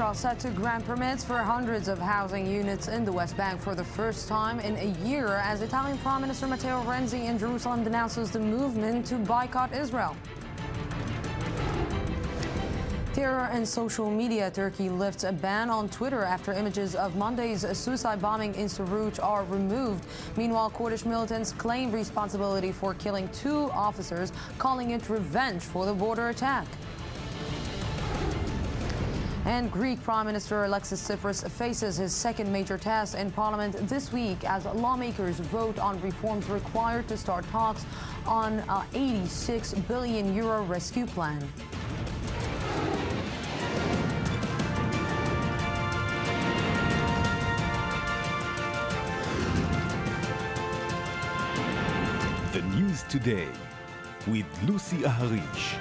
Israel set to grant permits for hundreds of housing units in the West Bank for the first time in a year as Italian Prime Minister Matteo Renzi in Jerusalem denounces the movement to boycott Israel. Terror and social media. Turkey lifts a ban on Twitter after images of Monday's suicide bombing in Suruc are removed. Meanwhile, Kurdish militants claim responsibility for killing 2 officers, calling it revenge for the border attack. And Greek Prime Minister Alexis Tsipras faces his second major test in Parliament this week as lawmakers vote on reforms required to start talks on an €86 billion rescue plan. The News Today with Lucy Aharish.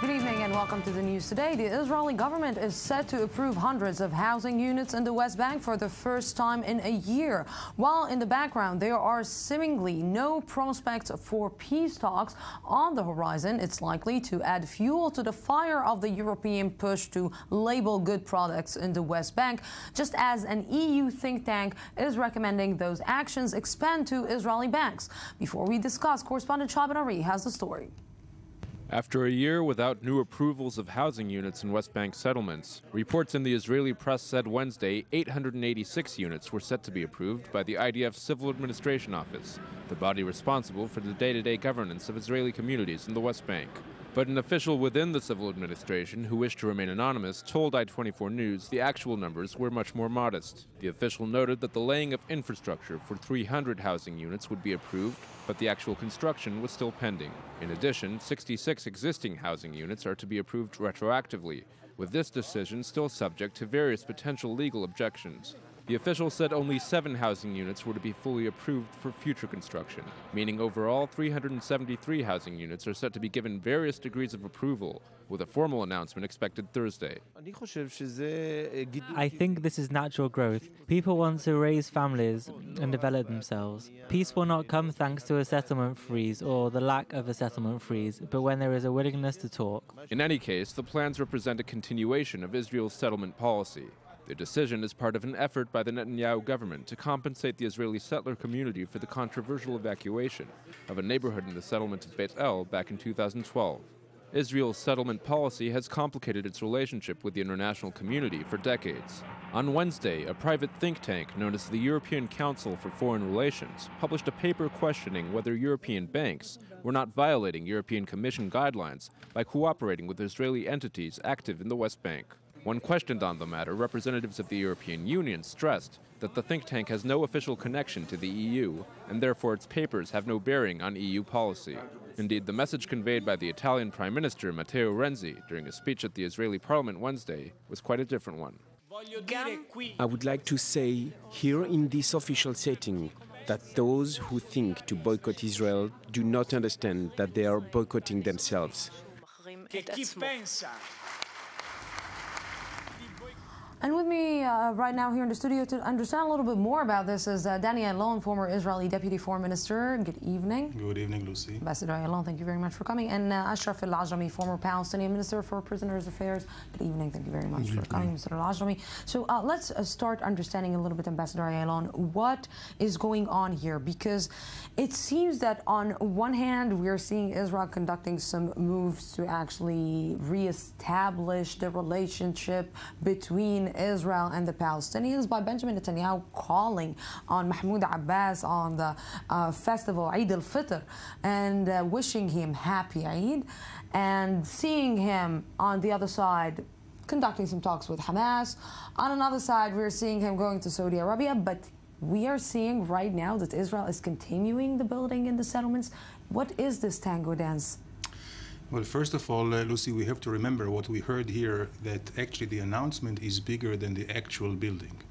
Good evening and welcome to the news today. The Israeli government is set to approve hundreds of housing units in the West Bank for the first time in a year. While in the background there are seemingly no prospects for peace talks on the horizon, it's likely to add fuel to the fire of the European push to label good products in the West Bank, just as an EU think tank is recommending those actions expand to Israeli banks. Before we discuss, correspondent Shaban Ari has the story. After a year without new approvals of housing units in West Bank settlements, reports in the Israeli press said Wednesday 886 units were set to be approved by the IDF Civil Administration Office, the body responsible for the day-to-day governance of Israeli communities in the West Bank. But an official within the civil administration who wished to remain anonymous told I-24 News the actual numbers were much more modest. The official noted that the laying of infrastructure for 300 housing units would be approved, but the actual construction was still pending. In addition, 66 existing housing units are to be approved retroactively, with this decision still subject to various potential legal objections. The official said only 7 housing units were to be fully approved for future construction, meaning overall 373 housing units are set to be given various degrees of approval, with a formal announcement expected Thursday. I think this is natural growth. People want to raise families and develop themselves. Peace will not come thanks to a settlement freeze or the lack of a settlement freeze, but when there is a willingness to talk. In any case, the plans represent a continuation of Israel's settlement policy. The decision is part of an effort by the Netanyahu government to compensate the Israeli settler community for the controversial evacuation of a neighborhood in the settlement of Beit El back in 2012. Israel's settlement policy has complicated its relationship with the international community for decades. On Wednesday, a private think tank known as the European Council for Foreign Relations published a paper questioning whether European banks were not violating European Commission guidelines by cooperating with Israeli entities active in the West Bank. When questioned on the matter, representatives of the European Union stressed that the think tank has no official connection to the EU, and therefore its papers have no bearing on EU policy. Indeed, the message conveyed by the Italian Prime Minister Matteo Renzi during a speech at the Israeli Parliament Wednesday was quite a different one. I would like to say here in this official setting that those who think to boycott Israel do not understand that they are boycotting themselves. And with me right now here in the studio to understand a little bit more about this is Danny Ayalon, former Israeli Deputy Foreign Minister. Good evening. Good evening, Lucy. Ambassador Ayalon, thank you very much for coming. And Ashraf Al-Ajami, former Palestinian Minister for Prisoners Affairs. Good evening. Thank you very much for coming, Mr. Al-Ajami. So let's start understanding a little bit, Ambassador Ayalon, what is going on here? Because it seems that on one hand, we are seeing Israel conducting some moves to actually reestablish the relationship between Israel and the Palestinians by Benjamin Netanyahu calling on Mahmoud Abbas on the festival Eid al-Fitr and wishing him happy Eid, and seeing him on the other side conducting some talks with Hamas. On another side, we're seeing him going to Saudi Arabia, but we are seeing right now that Israel is continuing the building in the settlements. What is this tango dance? Well, first of all, Lucy, we have to remember what we heard here, that actually the announcement is bigger than the actual building.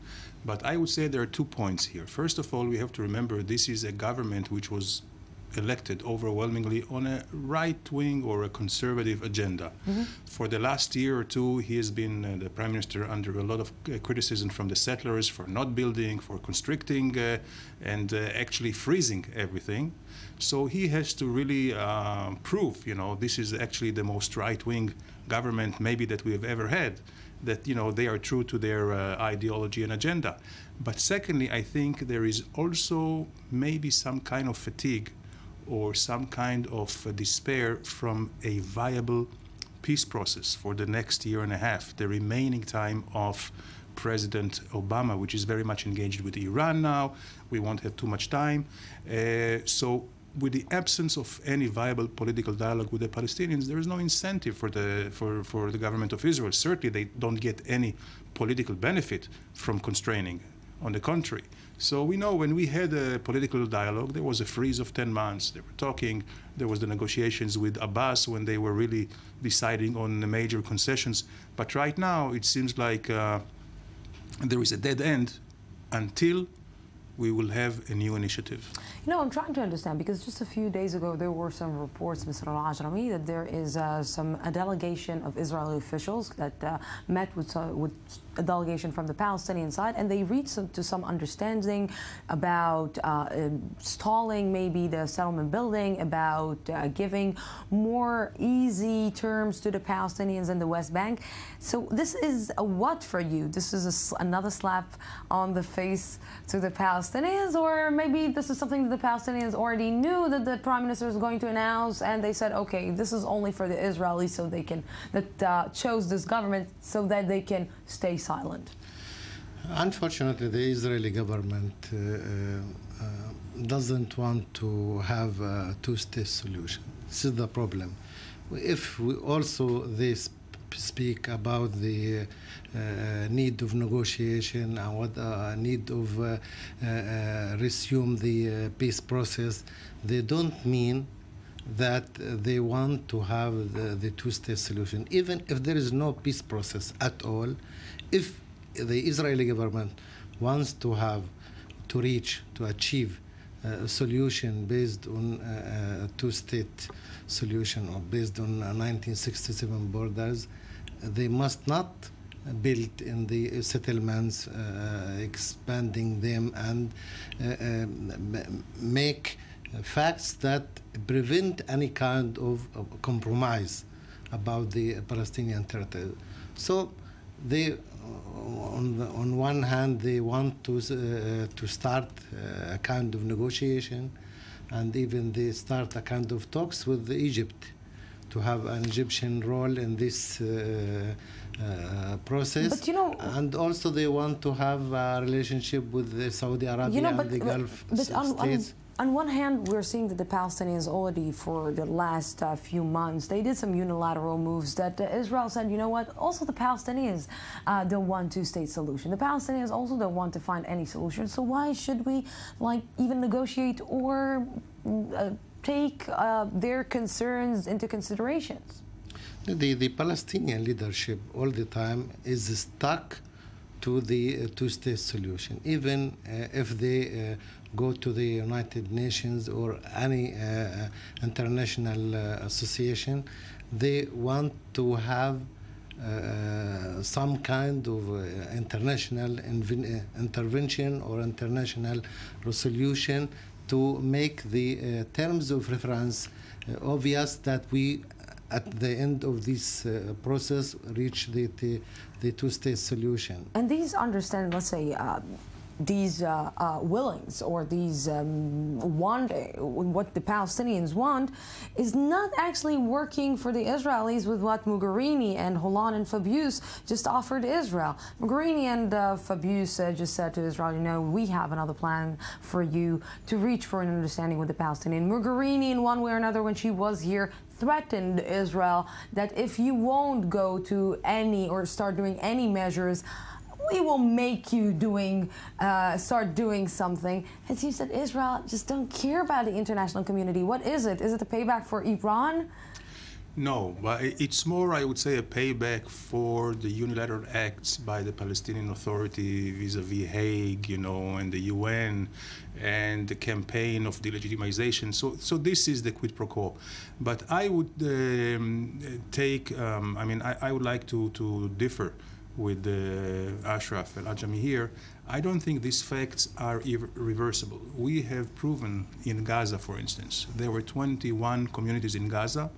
But I would say there are 2 points here. First of all, we have to remember this is a government which was elected overwhelmingly on a right-wing or a conservative agenda. For the last year or two, he has been the prime minister under a lot of criticism from the settlers for not building, for constricting, and actually freezing everything. So he has to really prove, you know, this is actually the most right-wing government maybe that we have ever had, that they are true to their ideology and agenda. But secondly, I think there is also maybe some kind of fatigue or some kind of despair from a viable peace process for the next year and a half, the remaining time of President Obama, which is very much engaged with Iran now. We won't have too much time. So with the absence of any viable political dialogue with the Palestinians, there is no incentive for the government of Israel. Certainly, they don't get any political benefit from constraining. On the contrary. So we know when we had a political dialogue, there was a freeze of 10 months. They were talking. There was the negotiations with Abbas when they were really deciding on the major concessions. But right now, it seems like there is a dead end until we will have a new initiative. I'm trying to understand, because just a few days ago there were some reports, Mr. Al-Ajrami, that there is a delegation of Israeli officials that met with a delegation from the Palestinian side, and they reached to some understanding about stalling maybe the settlement building, about giving more easy terms to the Palestinians in the West Bank. So this is a what for you? This is another slap on the face to the Palestinians, or maybe this is something that the Palestinians already knew that the Prime Minister is going to announce, and they said, okay, this is only for the Israelis, so they can, that chose this government, so that they can stay silent? Unfortunately, the Israeli government doesn't want to have a two-state solution. This is the problem. If we also they speak about the need of negotiation and what need of resume the peace process, they don't mean that they want to have the two-state solution. Even if there is no peace process at all, if the Israeli government wants to achieve a solution based on a two-state solution or based on 1967 borders, they must not build in the settlements, expanding them, and make facts that prevent any kind of compromise about the Palestinian territory. So they, on one hand, they want to start a kind of negotiation, and even they start a kind of talks with Egypt to have an Egyptian role in this process. But and also they want to have a relationship with Saudi Arabia and the Gulf states. On one hand, we're seeing that the Palestinians already, for the last few months, they did some unilateral moves that Israel said, you know what, also the Palestinians don't want two-state solution. The Palestinians also don't want to find any solution. So why should we, even negotiate or take their concerns into considerations? The Palestinian leadership all the time is stuck to the two-state solution. Even if they go to the United Nations or any international association, they want to have some kind of international intervention or international resolution to make the terms of reference obvious that we, at the end of this process, reach the two-state solution. And these understand, let's say, these willings or these what the Palestinians want is not actually working for the Israelis with what Mogherini and Hollande and Fabius just offered Israel. Mogherini and Fabius just said to Israel, we have another plan for you to reach for an understanding with the Palestinians. Mogherini, in one way or another, when she was here, threatened Israel that if you won't go to any or start doing any measures, we will make you start doing something. And she said, Israel just don't care about the international community. What is it? Is it a payback for Iran? No, but it's more, I would say, a payback for the unilateral acts by the Palestinian Authority vis-a-vis Hague, and the UN, and the campaign of delegitimization. So this is the quid pro quo. But I would I would like to differ with Ashraf Al-Ajami here. I don't think these facts are irreversible. We have proven in Gaza, for instance, there were 21 communities in Gaza.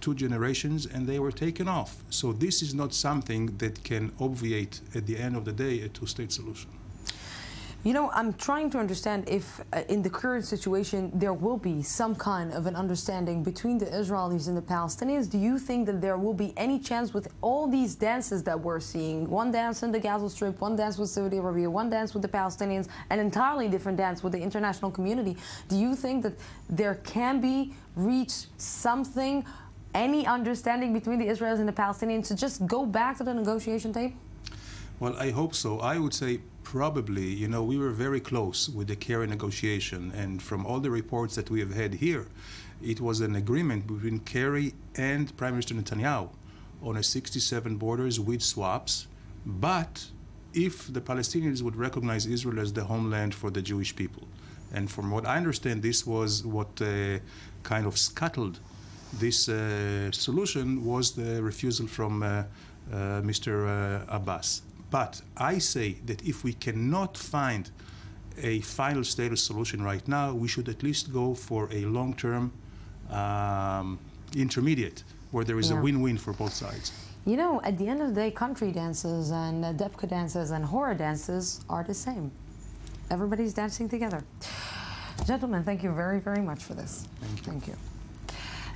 2 generations and they were taken off. So this is not something that can obviate, at the end of the day, a two-state solution. You know, I'm trying to understand if in the current situation there will be some kind of an understanding between the Israelis and the Palestinians. Do you think that there will be any chance with all these dances that we're seeing, one dance in the Gaza Strip, one dance with Saudi Arabia, one dance with the Palestinians, an entirely different dance with the international community? Do you think that there can be reached something, any understanding between the Israelis and the Palestinians to just go back to the negotiation table? Well, I hope so. I would say probably, you know, we were very close with the Kerry negotiation, and from all the reports that we have had here, it was an agreement between Kerry and Prime Minister Netanyahu on a 67 borders with swaps, but if the Palestinians would recognize Israel as the homeland for the Jewish people. And from what I understand, this was what kind of scuttled this solution, was the refusal from Mr. Abbas. But I say that if we cannot find a final status solution right now, we should at least go for a long-term intermediate where there is a win-win for both sides. You know, at the end of the day, country dances and debka dances and horror dances are the same. Everybody's dancing together. Gentlemen, thank you very, very much for this. Thank you.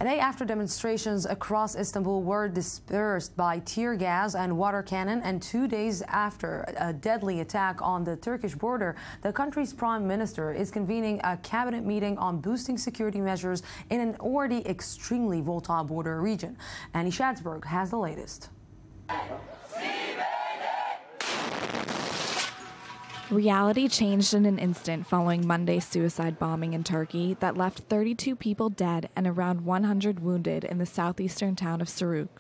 A day after demonstrations across Istanbul were dispersed by tear gas and water cannon, and 2 days after a deadly attack on the Turkish border, the country's prime minister is convening a cabinet meeting on boosting security measures in an already extremely volatile border region. Annie Schatzberg has the latest. Reality changed in an instant following Monday's suicide bombing in Turkey that left 32 people dead and around 100 wounded in the southeastern town of Saruk.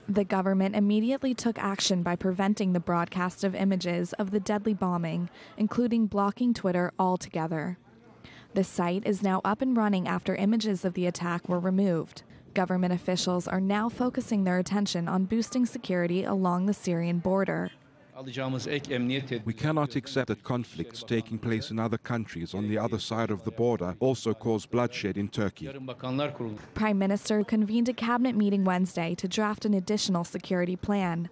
The government immediately took action by preventing the broadcast of images of the deadly bombing, including blocking Twitter altogether. The site is now up and running after images of the attack were removed. Government officials are now focusing their attention on boosting security along the Syrian border. We cannot accept that conflicts taking place in other countries on the other side of the border also cause bloodshed in Turkey. Prime Minister convened a cabinet meeting Wednesday to draft an additional security plan.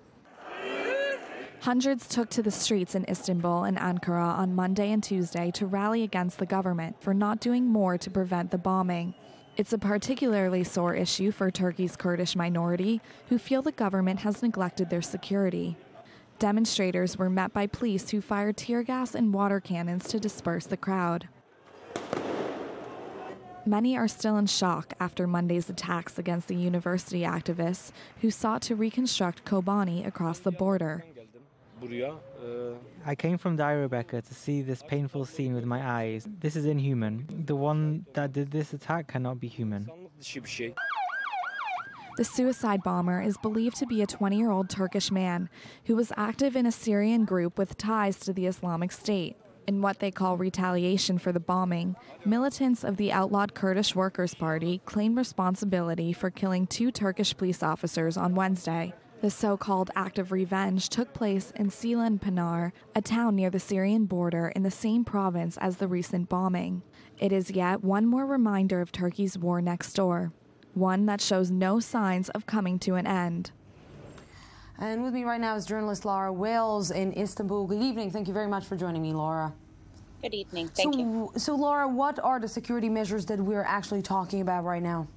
Hundreds took to the streets in Istanbul and Ankara on Monday and Tuesday to rally against the government for not doing more to prevent the bombing. It's a particularly sore issue for Turkey's Kurdish minority, who feel the government has neglected their security. Demonstrators were met by police who fired tear gas and water cannons to disperse the crowd. Many are still in shock after Monday's attacks against the university activists who sought to reconstruct Kobani across the border. I came from Diyarbakir to see this painful scene with my eyes. This is inhuman. The one that did this attack cannot be human. The suicide bomber is believed to be a 20-year-old Turkish man who was active in a Syrian group with ties to the Islamic State. In what they call retaliation for the bombing, militants of the outlawed Kurdish Workers' Party claim responsibility for killing 2 Turkish police officers on Wednesday. The so-called act of revenge took place in Ceylanpınar, a town near the Syrian border in the same province as the recent bombing. It is yet one more reminder of Turkey's war next door, one that shows no signs of coming to an end. And with me right now is journalist Laura Wales in Istanbul. Good evening. Thank you very much for joining me, Laura. Good evening. Thank you. So, Laura, what are the security measures that we're actually talking about right now?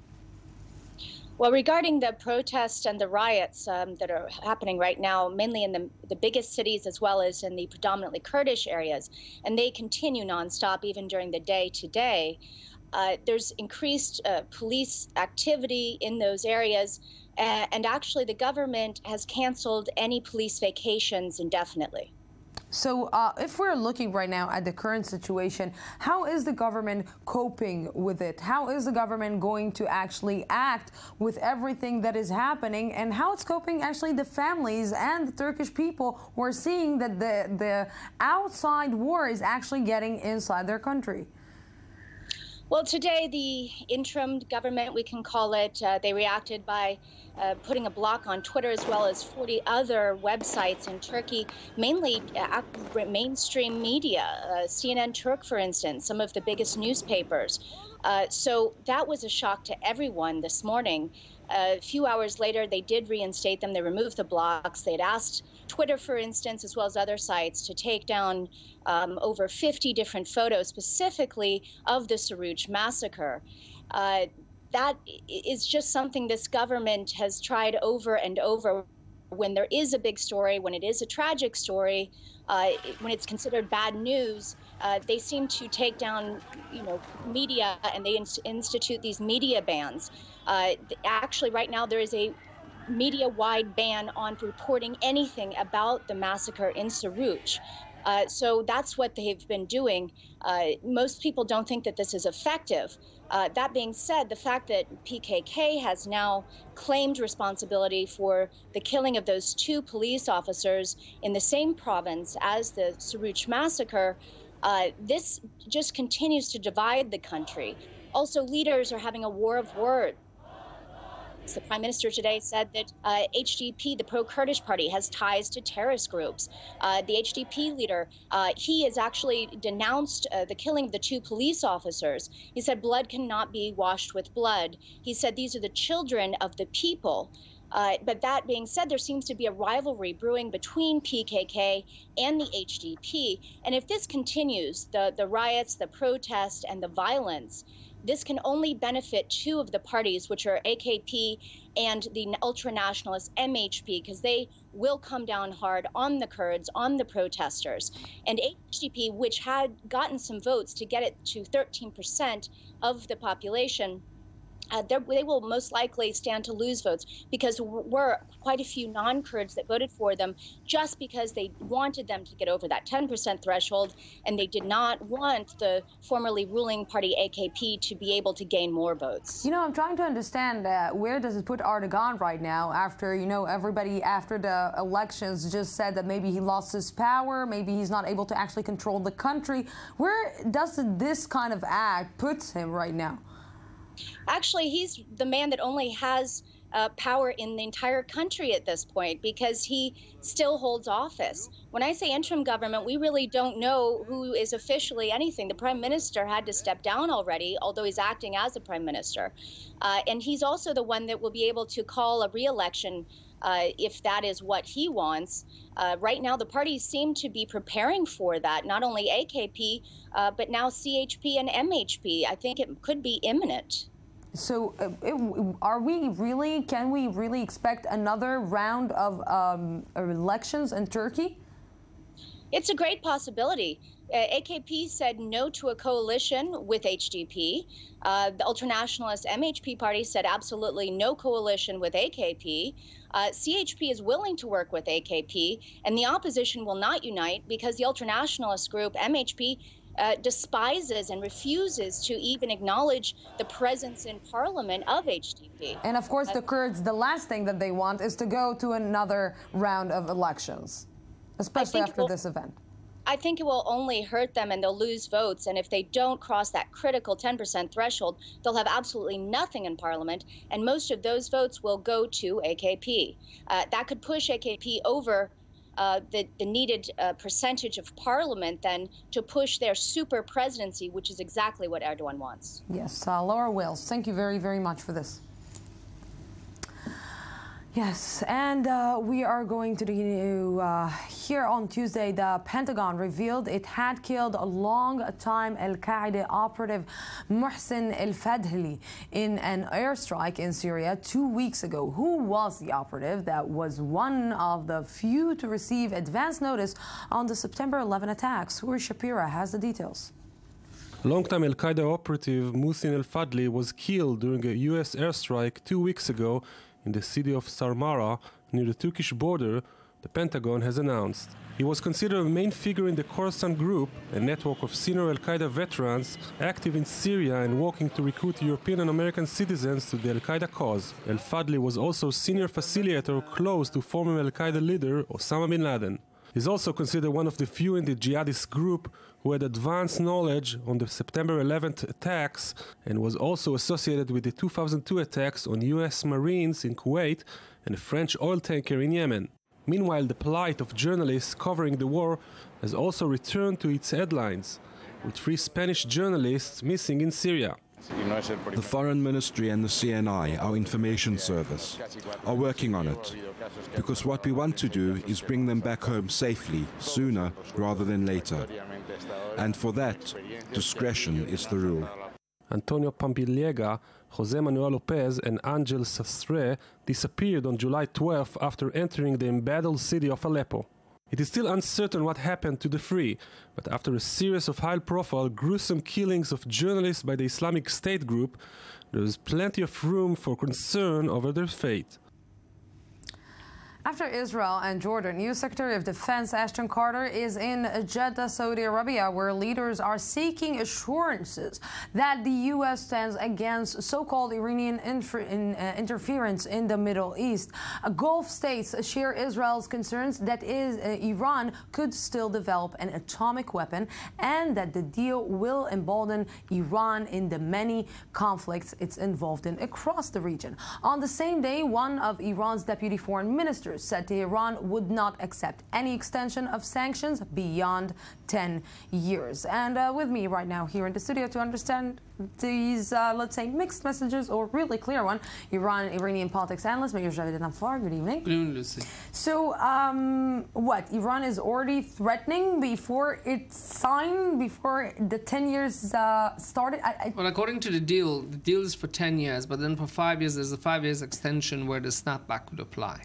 Well, regarding the protests and the riots that are happening right now, mainly in the biggest cities as well as in the predominantly Kurdish areas, and they continue nonstop even during the day today, there's increased police activity in those areas, and actually the government has canceled any police vacations indefinitely. So if we're looking right now at the current situation, how is the government coping with it? How is the government going to actually act with everything that is happening, and how it's coping actually the families and the Turkish people who are seeing that the outside war is actually getting inside their country? Well, today the interim government, we can call it, they reacted by putting a block on Twitter as well as 40 other websites in Turkey, mainly mainstream media, CNN Turk, for instance, some of the biggest newspapers. So that was a shock to everyone this morning. A few hours later, they did reinstate them. They removed the blocks. They had asked Twitter, for instance, as well as other sites, to take down over 50 different photos specifically of the Suruj massacre. That is just something this government has tried over and over. When there is a big story, when it is a tragic story, when it's considered bad news, they seem to take down, media, and they institute these media bans. Actually, right now there is a media-wide ban on reporting anything about the massacre in Suruj. So that's what they've been doing. Most people don't think that this is effective. That being said, the fact that PKK has now claimed responsibility for the killing of those 2 police officers in the same province as the Suruj massacre, this just continues to divide the country. Also, leaders are having a war of words. The Prime Minister today said that HDP, the pro-Kurdish party, has ties to terrorist groups. The HDP leader, he has actually denounced the killing of the 2 police officers. He said blood cannot be washed with blood. He said these are the children of the people. But that being said, there seems to be a rivalry brewing between PKK and the HDP. And if this continues, the riots, the protests, and the violence, this can only benefit 2 of the parties, which are AKP and the ultra-nationalist MHP, because they will come down hard on the Kurds, on the protesters. And HDP, which had gotten some votes to get it to 13% of the population, they will most likely stand to lose votes, because were quite a few non-Kurds that voted for them just because they wanted them to get over that 10% threshold, and they did not want the formerly ruling party AKP to be able to gain more votes. I'm trying to understand where does it put Erdogan right now after, everybody after the elections just said that maybe he lost his power, maybe he's not able to actually control the country. Where does this kind of act put him right now? Actually, he's the man that only has power in the entire country at this point, because he still holds office. When I say interim government, we really don't know who is officially anything. The Prime Minister had to step down already, although he's acting as a Prime Minister. And he's also the one that will be able to call a re-election if that is what he wants. Right now, the parties seem to be preparing for that, not only AKP, but now CHP and MHP. I think it could be imminent. So can we really expect another round of elections in Turkey? It's a great possibility. AKP said no to a coalition with HDP. The ultranationalist MHP party said absolutely no coalition with AKP. CHP is willing to work with AKP, and the opposition will not unite because the ultranationalist group MHP despises and refuses to even acknowledge the presence in parliament of HDP. And of course, the Kurds, the last thing that they want is to go to another round of elections, especially after this event. I think it will only hurt them, and they'll lose votes. And if they don't cross that critical 10% threshold, they'll have absolutely nothing in parliament. And most of those votes will go to AKP. That could push AKP over the needed percentage of parliament then to push their super presidency, which is exactly what Erdogan wants. Yes, Laura Wales, thank you very, very much for this. Yes, and we are going to here on Tuesday, the Pentagon revealed it had killed a long-time Al-Qaeda operative Mohsen al-Fadhili in an airstrike in Syria 2 weeks ago. Who was the operative that was one of the few to receive advance notice on the September 11 attacks? Huri Shapira has the details. Long-time Al-Qaeda operative Mohsen al-Fadhili was killed during a U.S. airstrike 2 weeks ago in the city of Sarmara, near the Turkish border, the Pentagon has announced. He was considered a main figure in the Khorasan Group, a network of senior Al-Qaeda veterans active in Syria and working to recruit European and American citizens to the Al-Qaeda cause. Al-Fadhili was also senior facilitator close to former Al-Qaeda leader Osama bin Laden. He's also considered one of the few in the jihadist group who had advanced knowledge on the September 11th attacks and was also associated with the 2002 attacks on U.S. Marines in Kuwait and a French oil tanker in Yemen. Meanwhile, the plight of journalists covering the war has also returned to its headlines, with 3 Spanish journalists missing in Syria. The Foreign Ministry and the CNI, our information service, are working on it, because what we want to do is bring them back home safely, sooner rather than later. And for that, discretion is the rule. Antonio Pampiliega, Jose Manuel Lopez, and Angel Sastre disappeared on July 12 after entering the embattled city of Aleppo. It is still uncertain what happened to the three, but after a series of high-profile, gruesome killings of journalists by the Islamic State group, there is plenty of room for concern over their fate. After Israel and Jordan, U.S. Secretary of Defense Ashton Carter is in Jeddah, Saudi Arabia, where leaders are seeking assurances that the U.S. stands against so-called Iranian interference in the Middle East. Gulf states share Israel's concerns that Iran could still develop an atomic weapon and that the deal will embolden Iran in the many conflicts it's involved in across the region. On the same day, one of Iran's deputy foreign ministers said Tehran would not accept any extension of sanctions beyond 10 years. And with me right now here in the studio to understand these, let's say, mixed messages or really clear one, Iranian politics analyst, Mayor Javid Nafar. Good evening. Good evening, Lucy. So, what, Iran is already threatening before it's signed, before the 10 years started? Well, according to the deal is for 10 years, but then for 5 years, there's a 5 years extension where the snapback would apply.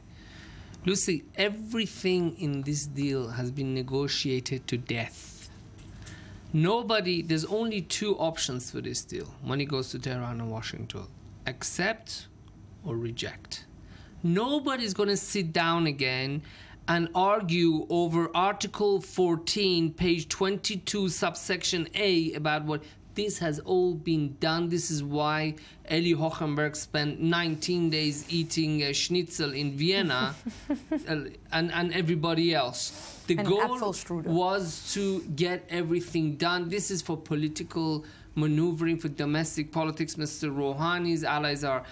Lucy, everything in this deal has been negotiated to death. There's only two options for this deal when it goes to Tehran and Washington: accept or reject. Nobody's going to sit down again and argue over Article 14, page 22, subsection A, about what this has all been done. This is why Eli Hohenberg spent 19 days eating schnitzel in Vienna and everybody else. The goal was to get everything done. This is for political maneuvering, for domestic politics. Mr. Rouhani's allies are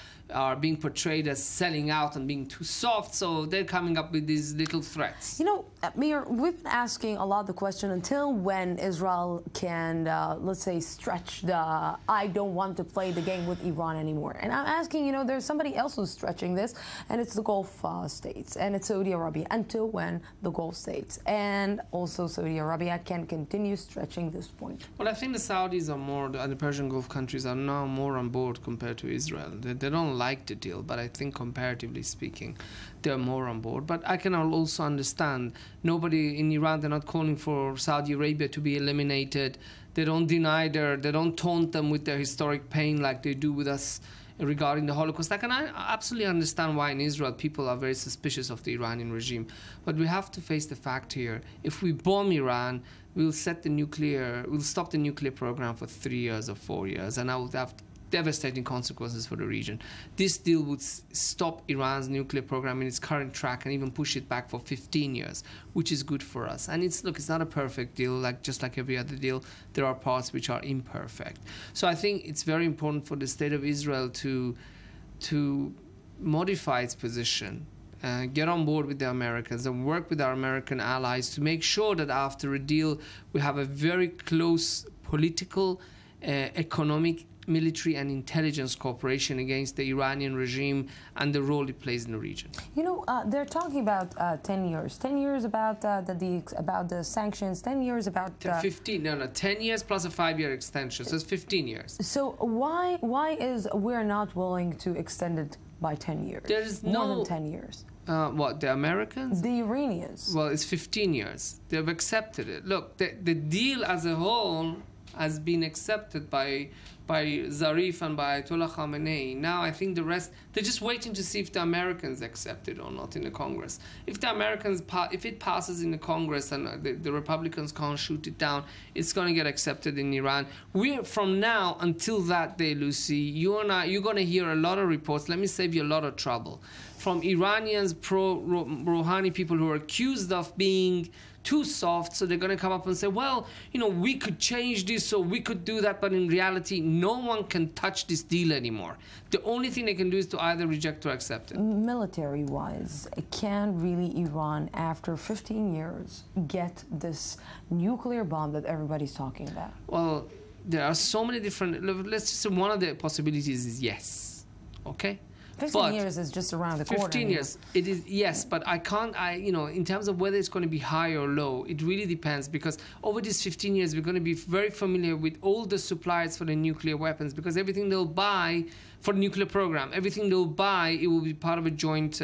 being portrayed as selling out and being too soft, so they're coming up with these little threats. You know, Mayor, we've been asking a lot the question until when Israel can, let's say, stretch the I don't want to play the game with Iran anymore. And I'm asking, you know, there's somebody else who's stretching this, and it's the Gulf states, and it's Saudi Arabia. Until when the Gulf states and also Saudi Arabia can continue stretching this point? Well, I think the Saudis are more, and the Persian Gulf countries are now more on board compared to Israel. They don't like the deal, but I think comparatively speaking, they're more on board. But I can also understand nobody in Iran, they're not calling for Saudi Arabia to be eliminated. They don't deny they don't taunt them with their historic pain like they do with us regarding the Holocaust. I can absolutely understand why in Israel people are very suspicious of the Iranian regime. But we have to face the fact here. If we bomb Iran, we'll stop the nuclear program for 3 years or 4 years, and I will have devastating consequences for the region. This deal would stop Iran's nuclear program in its current track and even push it back for 15 years, which is good for us. And it's not a perfect deal, just like every other deal. There are parts which are imperfect. So I think it's very important for the state of Israel to modify its position, get on board with the Americans and work with our American allies to make sure that after a deal we have a very close political, economic, military and intelligence cooperation against the Iranian regime and the role it plays in the region. You know, they're talking about 10 years. 10 years about the sanctions, 10 years about... 15, no, 10 years plus a 5-year extension, so it's 15 years. So why is we're not willing to extend it by 10 years? There is more than 10 years. What, the Americans? The Iranians. Well, it's 15 years. They've accepted it. Look, the deal as a whole has been accepted by Zarif and by Ayatollah Khamenei. Now I think the rest, they're just waiting to see if the Americans accept it or not in the Congress. If the Americans, if it passes in the Congress and the Republicans can't shoot it down, it's going to get accepted in Iran. From now until that day, Lucy, you're going to hear a lot of reports. Let me save you a lot of trouble. From Iranians, pro-Rouhani people who are accused of being too soft, so they're going to come up and say, well, you know, we could change this or we could do that, but in reality, no one can touch this deal anymore. The only thing they can do is to either reject or accept it. Military-wise, can really Iran, after 15 years, get this nuclear bomb that everybody's talking about? Well, there are so many different, let's just say one of the possibilities is yes, okay? 15 years is just around the corner. 15 years, it is, yes, but in terms of whether it's going to be high or low, it really depends, because over these 15 years, we're going to be very familiar with all the suppliers for the nuclear weapons, because everything they'll buy for the nuclear program, everything they'll buy, it will be part of a joint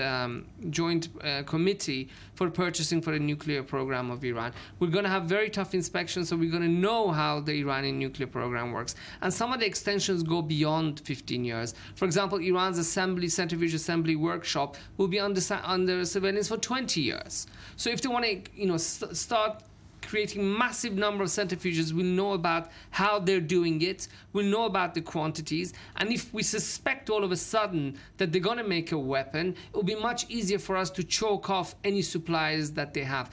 committee for purchasing for the nuclear program of Iran. We're going to have very tough inspections, so we're going to know how the Iranian nuclear program works. And some of the extensions go beyond 15 years. For example, Iran's centrifuge assembly workshop will be under surveillance for 20 years. So if they want to, start creating massive number of centrifuges, we'll know about how they're doing it, we'll know about the quantities, and if we suspect all of a sudden that they're going to make a weapon, it'll be much easier for us to choke off any suppliers that they have.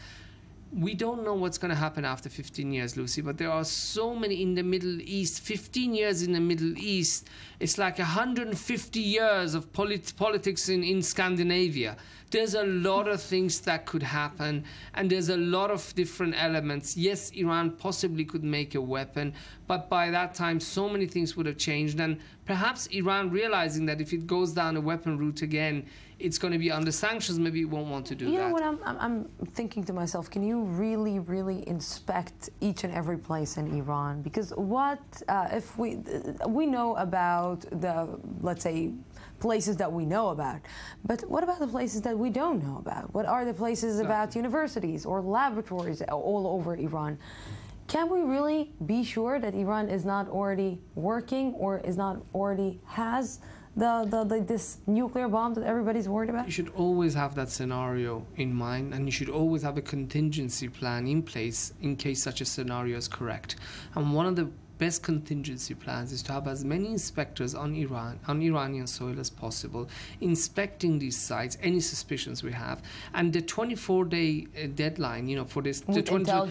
We don't know what's going to happen after 15 years, Lucy, but there are so many in the Middle East. 15 years in the Middle East, it's like 150 years of politics in Scandinavia. There's a lot of things that could happen, and there's a lot of different elements. Yes, Iran possibly could make a weapon, but by that time, so many things would have changed. And perhaps Iran realizing that if it goes down a weapon route again, it's going to be under sanctions, maybe it won't want to do that. You know what I'm thinking to myself, can you really, really inspect each and every place in Iran? Because what if we know about the, let's say, places that we know about, but what about the places that we don't know about? What are the places about universities or laboratories all over Iran? Can we really be sure that Iran is not already working or is not already has this nuclear bomb that everybody's worried about? You should always have that scenario in mind, and you should always have a contingency plan in place in case such a scenario is correct. And one of the best contingency plans is to have as many inspectors on Iranian soil as possible, inspecting these sites, any suspicions we have, and the 24-day deadline, for this, the 24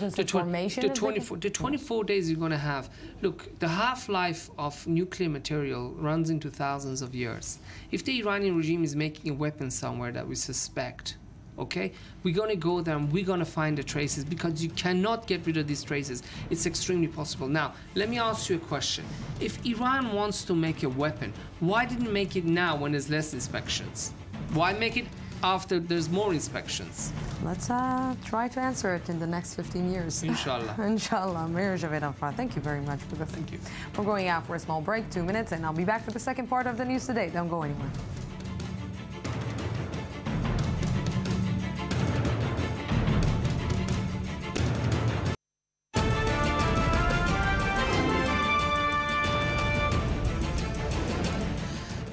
days you're going to have. Look, the half-life of nuclear material runs into thousands of years. If the Iranian regime is making a weapon somewhere that we suspect, okay, we're going to go there and we're going to find the traces, because you cannot get rid of these traces. It's extremely possible. Now, let me ask you a question. If Iran wants to make a weapon, why didn't make it now when there's less inspections? Why make it after there's more inspections? Let's try to answer it in the next 15 years. Inshallah. Inshallah. Mayor Javed Anfar, thank you very much for this. Thank you. We're going out for a small break, 2 minutes, and I'll be back for the second part of the news today. Don't go anywhere.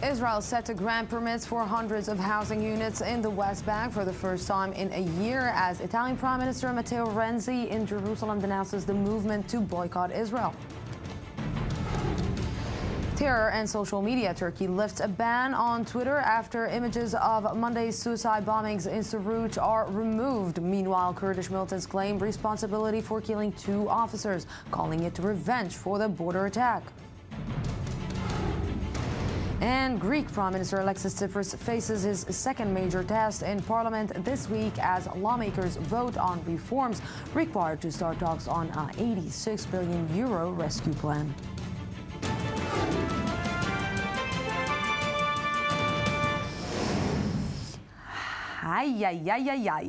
Israel is set to grant permits for hundreds of housing units in the West Bank for the first time in a year, as Italian Prime Minister Matteo Renzi in Jerusalem denounces the movement to boycott Israel. Terror and social media. Turkey lifts a ban on Twitter after images of Monday's suicide bombings in Suruc are removed. Meanwhile, Kurdish militants claim responsibility for killing 2 officers, calling it revenge for the border attack. And Greek Prime Minister Alexis Tsipras faces his second major test in Parliament this week as lawmakers vote on reforms required to start talks on an €86 billion rescue plan.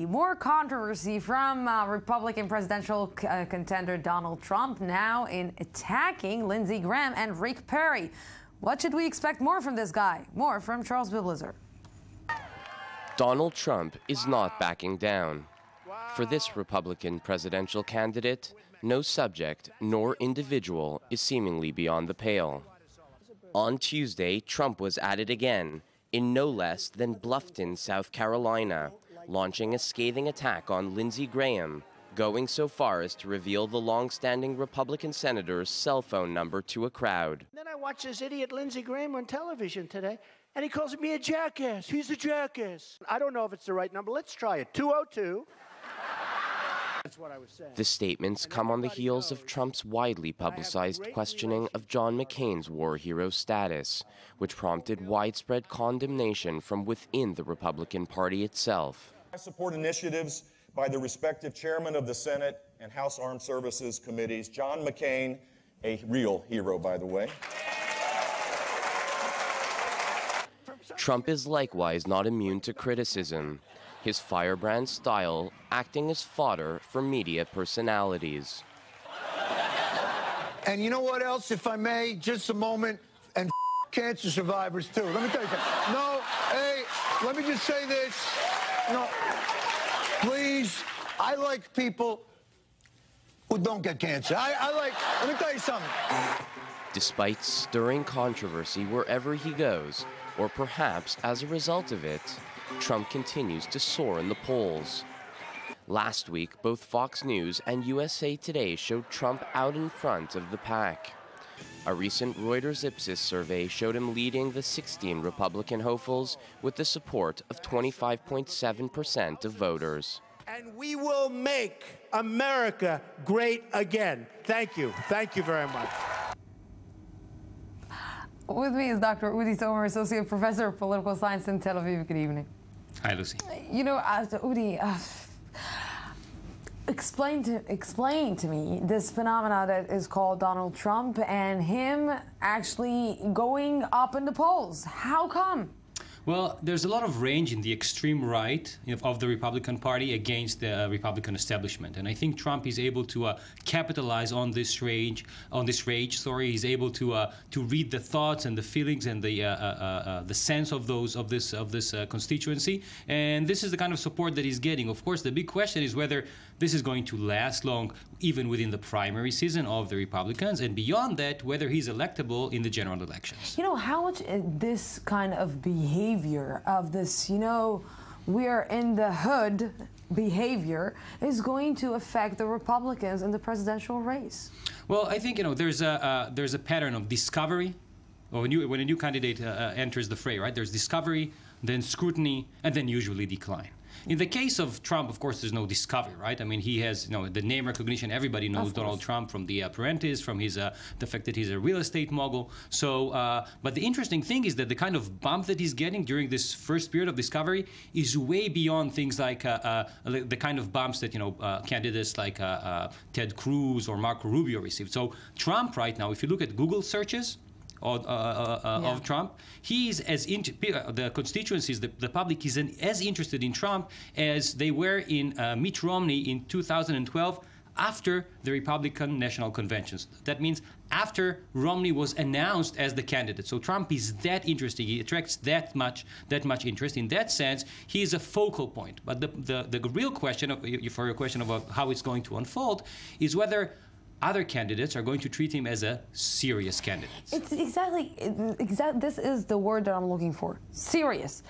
More controversy from Republican presidential contender Donald Trump, now in attacking Lindsey Graham and Rick Perry. What should we expect more from this guy? More from Charles Biblizer. Donald Trump is not backing down. For this Republican presidential candidate, no subject nor individual is seemingly beyond the pale. On Tuesday, Trump was at it again, in no less than Bluffton, South Carolina, launching a scathing attack on Lindsey Graham, going so far as to reveal the long-standing Republican senator's cell phone number to a crowd. Then I watched this idiot Lindsey Graham on television today, and he calls me a jackass. He's a jackass. I don't know if it's the right number. Let's try it. 202. That's what I was saying. The statements come on the heels of Trump's widely publicized questioning of John McCain's war hero status, which prompted widespread condemnation from within the Republican Party itself. I support initiatives by the respective chairman of the Senate and House Armed Services Committees, John McCain a real hero, by the way. Trump is likewise not immune to criticism, his firebrand style acting as fodder for media personalities. And you know what else, if I may, just a moment, and cancer survivors too. Let me tell you something. No, hey, let me just say this. No, please, I like people who don't get cancer. Let me tell you something. Despite stirring controversy wherever he goes, or perhaps as a result of it, Trump continues to soar in the polls. Last week, both Fox News and USA Today showed Trump out in front of the pack. A recent Reuters Ipsos survey showed him leading the 16 Republican hopefuls with the support of 25.7% of voters. And we will make America great again. Thank you. Thank you very much. With me is Dr. Udi Somer, Associate Professor of Political Science in Tel Aviv. Good evening. Hi, Lucy. You know, Udi, explain to me this phenomena that is called Donald Trump and him actually going up in the polls. How come? Well, there's a lot of range in the extreme right of the Republican Party against the Republican establishment, and I think Trump is able to capitalize on this rage. He's able to read the thoughts and the feelings and the sense of this constituency, and this is the kind of support that he's getting. Of course, the big question is whether this is going to last long, even within the primary season of the Republicans, and beyond that, whether he's electable in the general elections. You know, how much this kind of behavior of this, you know, we're in the hood behavior is going to affect the Republicans in the presidential race? Well, I think, you know, there's a pattern of discovery. When a new candidate enters the fray, right? There's discovery, then scrutiny, and then usually decline. In the case of Trump, of course, there's no discovery, right? I mean, he has, you know, the name recognition. Everybody knows Donald Trump from the parentis, from his the fact that he's a real estate mogul. So, but the interesting thing is that the kind of bump that he's getting during this first period of discovery is way beyond things like the kind of bumps that, you know, candidates like Ted Cruz or Marco Rubio received. So Trump right now, if you look at Google searches of Trump, he's the constituencies, the public is as interested in Trump as they were in Mitt Romney in 2012 after the Republican National Conventions. That means after Romney was announced as the candidate. So Trump is that interesting. He attracts that much interest. In that sense, he is a focal point. But the real question for your question about how it's going to unfold is whether other candidates are going to treat him as a serious candidate. It's exactly. This is the word that I'm looking for. Serious.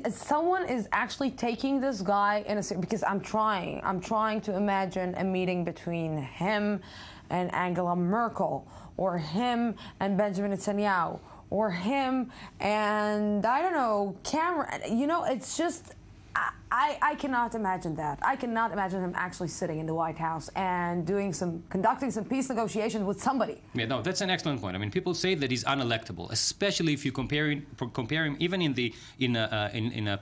Someone is actually taking this guy in a because I'm trying to imagine a meeting between him and Angela Merkel, or him and Benjamin Netanyahu, or him and I don't know, Cameron. You know, it's just. I cannot imagine that. I cannot imagine him actually sitting in the White House and conducting some peace negotiations with somebody. Yeah, no, that's an excellent point. I mean, people say that he's unelectable, especially if you compare him even in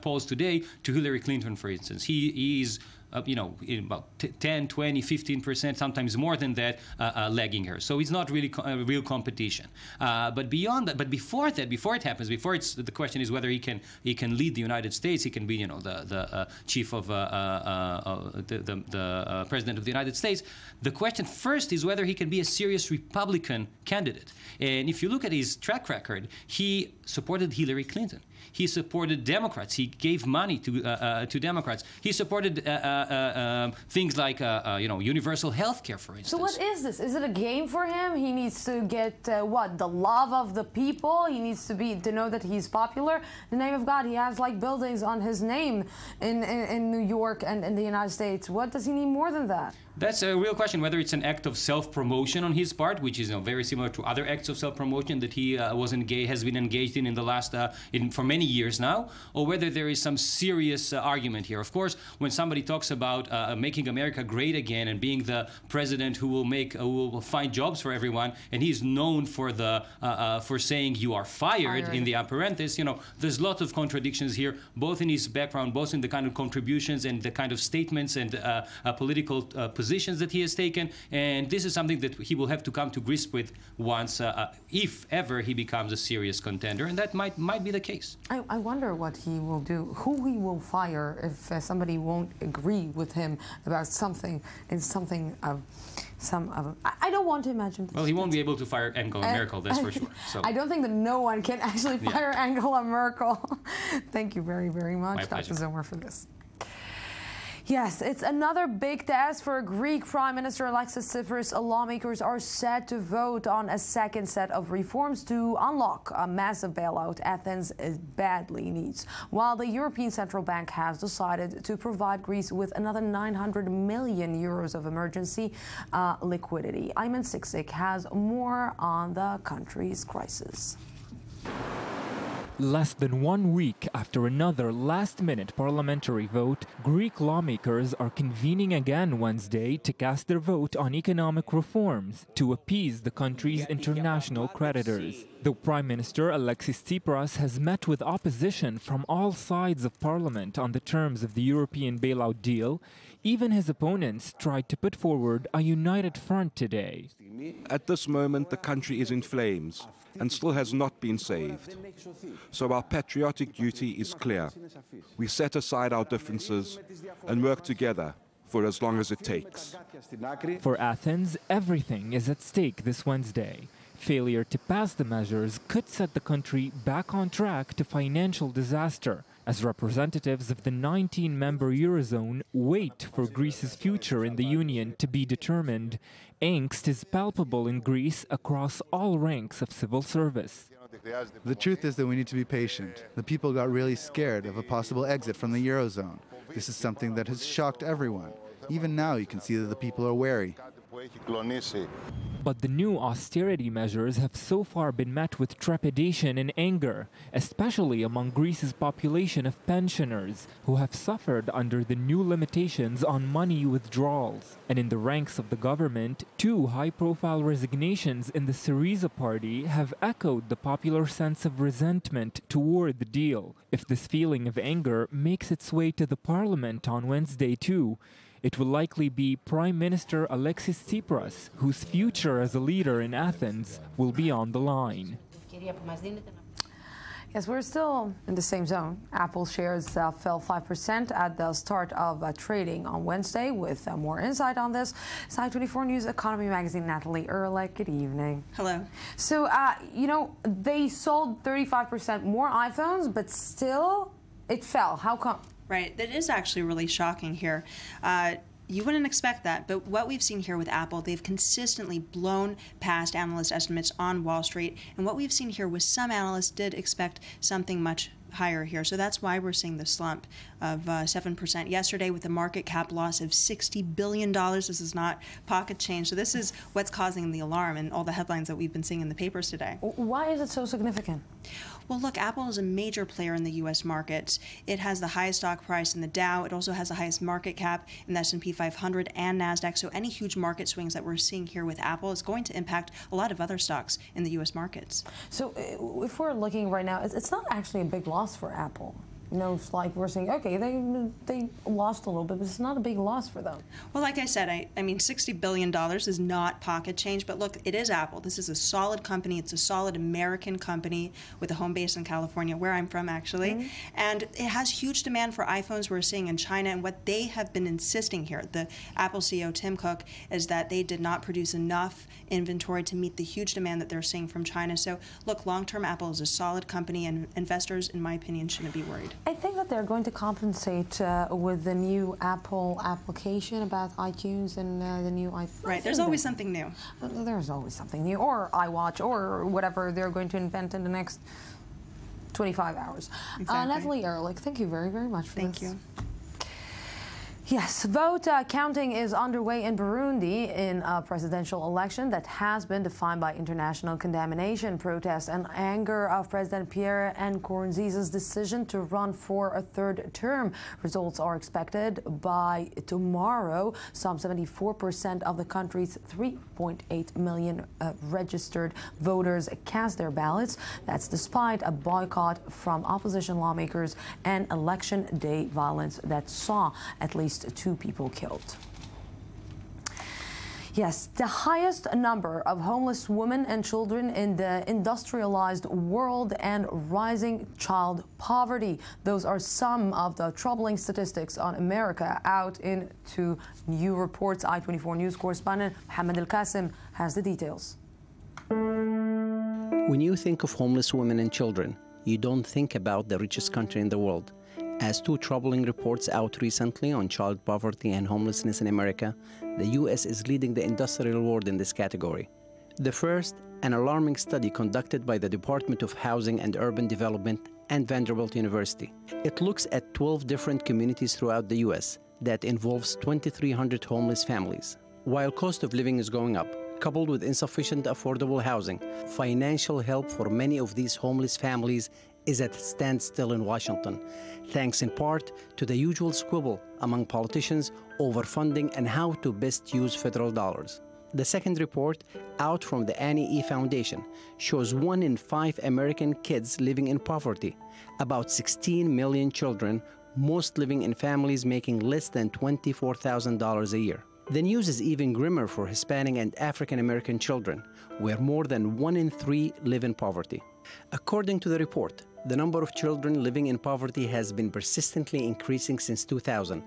polls today to Hillary Clinton, for instance. He is. You know, in about 10, 20, 15%, sometimes more than that, lagging her. So it's not really a real competition. But beyond that, but before it happens, the question is whether he can lead the United States. He can be, you know, the chief of the president of the United States. The question first is whether he can be a serious Republican candidate. And if you look at his track record, he supported Hillary Clinton. He supported Democrats. He gave money to Democrats. He supported things like you know, universal health care, for instance. So what is this? Is it a game for him? He needs to get what? The love of the people. He needs to know that he's popular. The name of God. He has like buildings on his name in New York and in the United States. What does he need more than that? That's a real question, whether it's an act of self-promotion on his part, which is, you know, very similar to other acts of self-promotion that he has been engaged in the last for many many years now, or whether there is some serious argument here. Of course, when somebody talks about making America great again and being the president who will find jobs for everyone, and he's known for for saying you are fired in the apparentis, there's lots of contradictions here, both in his background, both in the kind of contributions and the kind of statements and political positions that he has taken. And this is something that he will have to come to grips with once, if ever he becomes a serious contender, and that might be the case. I wonder what he will do, who he will fire if somebody won't agree with him about something, I don't want to imagine this. Well, he won't be able to fire Angela Merkel, that's for sure. So. I don't think that no one can actually fire Angela Merkel. Thank you very, very much, Dr. Zomer, for this. Yes, it's another big test for Greek Prime Minister Alexis Tsipras. Lawmakers are set to vote on a second set of reforms to unlock a massive bailout Athens badly needs, while the European Central Bank has decided to provide Greece with another 900 million euros of emergency liquidity. Ayman Siksik has more on the country's crisis. Less than 1 week after another last-minute parliamentary vote, Greek lawmakers are convening again Wednesday to cast their vote on economic reforms to appease the country's international creditors. The Prime Minister Alexis Tsipras has met with opposition from all sides of parliament on the terms of the European bailout deal. Even his opponents tried to put forward a united front today. At this moment, the country is in flames and still has not been saved. So our patriotic duty is clear. We set aside our differences and work together for as long as it takes. For Athens, everything is at stake this Wednesday. Failure to pass the measures could set the country back on track to financial disaster, as representatives of the 19-member Eurozone wait for Greece's future in the Union to be determined. Angst is palpable in Greece across all ranks of civil service. The truth is that we need to be patient. The people got really scared of a possible exit from the Eurozone. This is something that has shocked everyone. Even now you can see that the people are wary. But the new austerity measures have so far been met with trepidation and anger, especially among Greece's population of pensioners, who have suffered under the new limitations on money withdrawals. And in the ranks of the government, 2 high-profile resignations in the Syriza party have echoed the popular sense of resentment toward the deal. If this feeling of anger makes its way to the parliament on Wednesday too, it will likely be Prime Minister Alexis Tsipras, whose future as a leader in Athens will be on the line. Yes, we're still in the same zone. Apple shares fell 5% at the start of trading on Wednesday. With more insight on this, Side 24 News Economy Magazine, Natalie Ehrlich, good evening. Hello. So, they sold 35% more iPhones, but still it fell. How come? Right, that is actually really shocking here. You wouldn't expect that, but what we've seen here with Apple, they've consistently blown past analyst estimates on Wall Street, and what we've seen here was some analysts did expect something much higher here. So that's why we're seeing the slump of 7% yesterday with a market cap loss of $60 billion. This is not pocket change. So this is what's causing the alarm and all the headlines that we've been seeing in the papers today. Why is it so significant? Well, look, Apple is a major player in the U.S. markets. It has the highest stock price in the Dow. It also has the highest market cap in the S&P 500 and NASDAQ. So any huge market swings that we're seeing here with Apple is going to impact a lot of other stocks in the U.S. markets. So if we're looking right now, it's not actually a big loss for Apple. It's like we're saying, okay, they lost a little bit, but it's not a big loss for them. Well, like I said, I mean, $60 billion is not pocket change, but look, it is Apple. This is a solid company. It's a solid American company with a home base in California, where I'm from, actually. And it has huge demand for iPhones we're seeing in China, and what they have been insisting here, the Apple CEO Tim Cook, is that they did not produce enough inventory to meet the huge demand that they're seeing from China. So, look, long-term Apple is a solid company, and investors, in my opinion, shouldn't be worried. I think that they're going to compensate with the new Apple application about iTunes and the new iPhone. Right, there's always something new. There's always something new, or iWatch, or whatever they're going to invent in the next 25 hours. Exactly. Natalie Ehrlich, thank you very, very much for this. Thank you. Yes, vote counting is underway in Burundi in a presidential election that has been defined by international condemnation, protest, and anger of President Pierre Nkurunziza's decision to run for a third term. Results are expected by tomorrow. Some 74% of the country's 3.8 million registered voters cast their ballots. That's despite a boycott from opposition lawmakers and election day violence that saw at least 2 people killed. Yes, the highest number of homeless women and children in the industrialized world and rising child poverty. Those are some of the troubling statistics on America out into new reports. I-24 News correspondent Mohammed Al-Qasim has the details. When you think of homeless women and children, you don't think about the richest country in the world. As 2 troubling reports out recently on child poverty and homelessness in America, the U.S. is leading the industrial world in this category. The first, an alarming study conducted by the Department of Housing and Urban Development and Vanderbilt University. It looks at 12 different communities throughout the U.S. that involves 2,300 homeless families. While cost of living is going up, coupled with insufficient affordable housing, financial help for many of these homeless families is at a standstill in Washington, thanks in part to the usual squabble among politicians over funding and how to best use federal dollars. The second report, out from the Annie E. Foundation, shows 1 in 5 American kids living in poverty, about 16 million children, most living in families making less than $24,000 a year. The news is even grimmer for Hispanic and African American children, where more than 1 in 3 live in poverty. According to the report, the number of children living in poverty has been persistently increasing since 2000,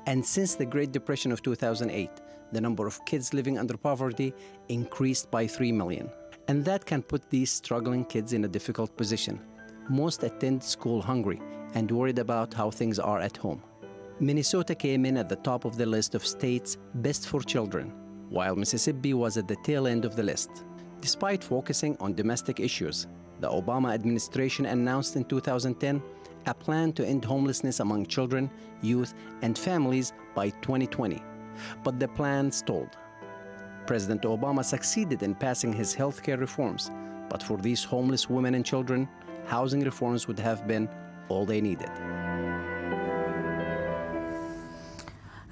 and since the Great Depression of 2008, the number of kids living under poverty increased by 3 million. And that can put these struggling kids in a difficult position. Most attend school hungry and worried about how things are at home. Minnesota came in at the top of the list of states best for children, while Mississippi was at the tail end of the list. Despite focusing on domestic issues, the Obama administration announced in 2010 a plan to end homelessness among children, youth, and families by 2020. But the plan stalled. President Obama succeeded in passing his health care reforms, but for these homeless women and children, housing reforms would have been all they needed.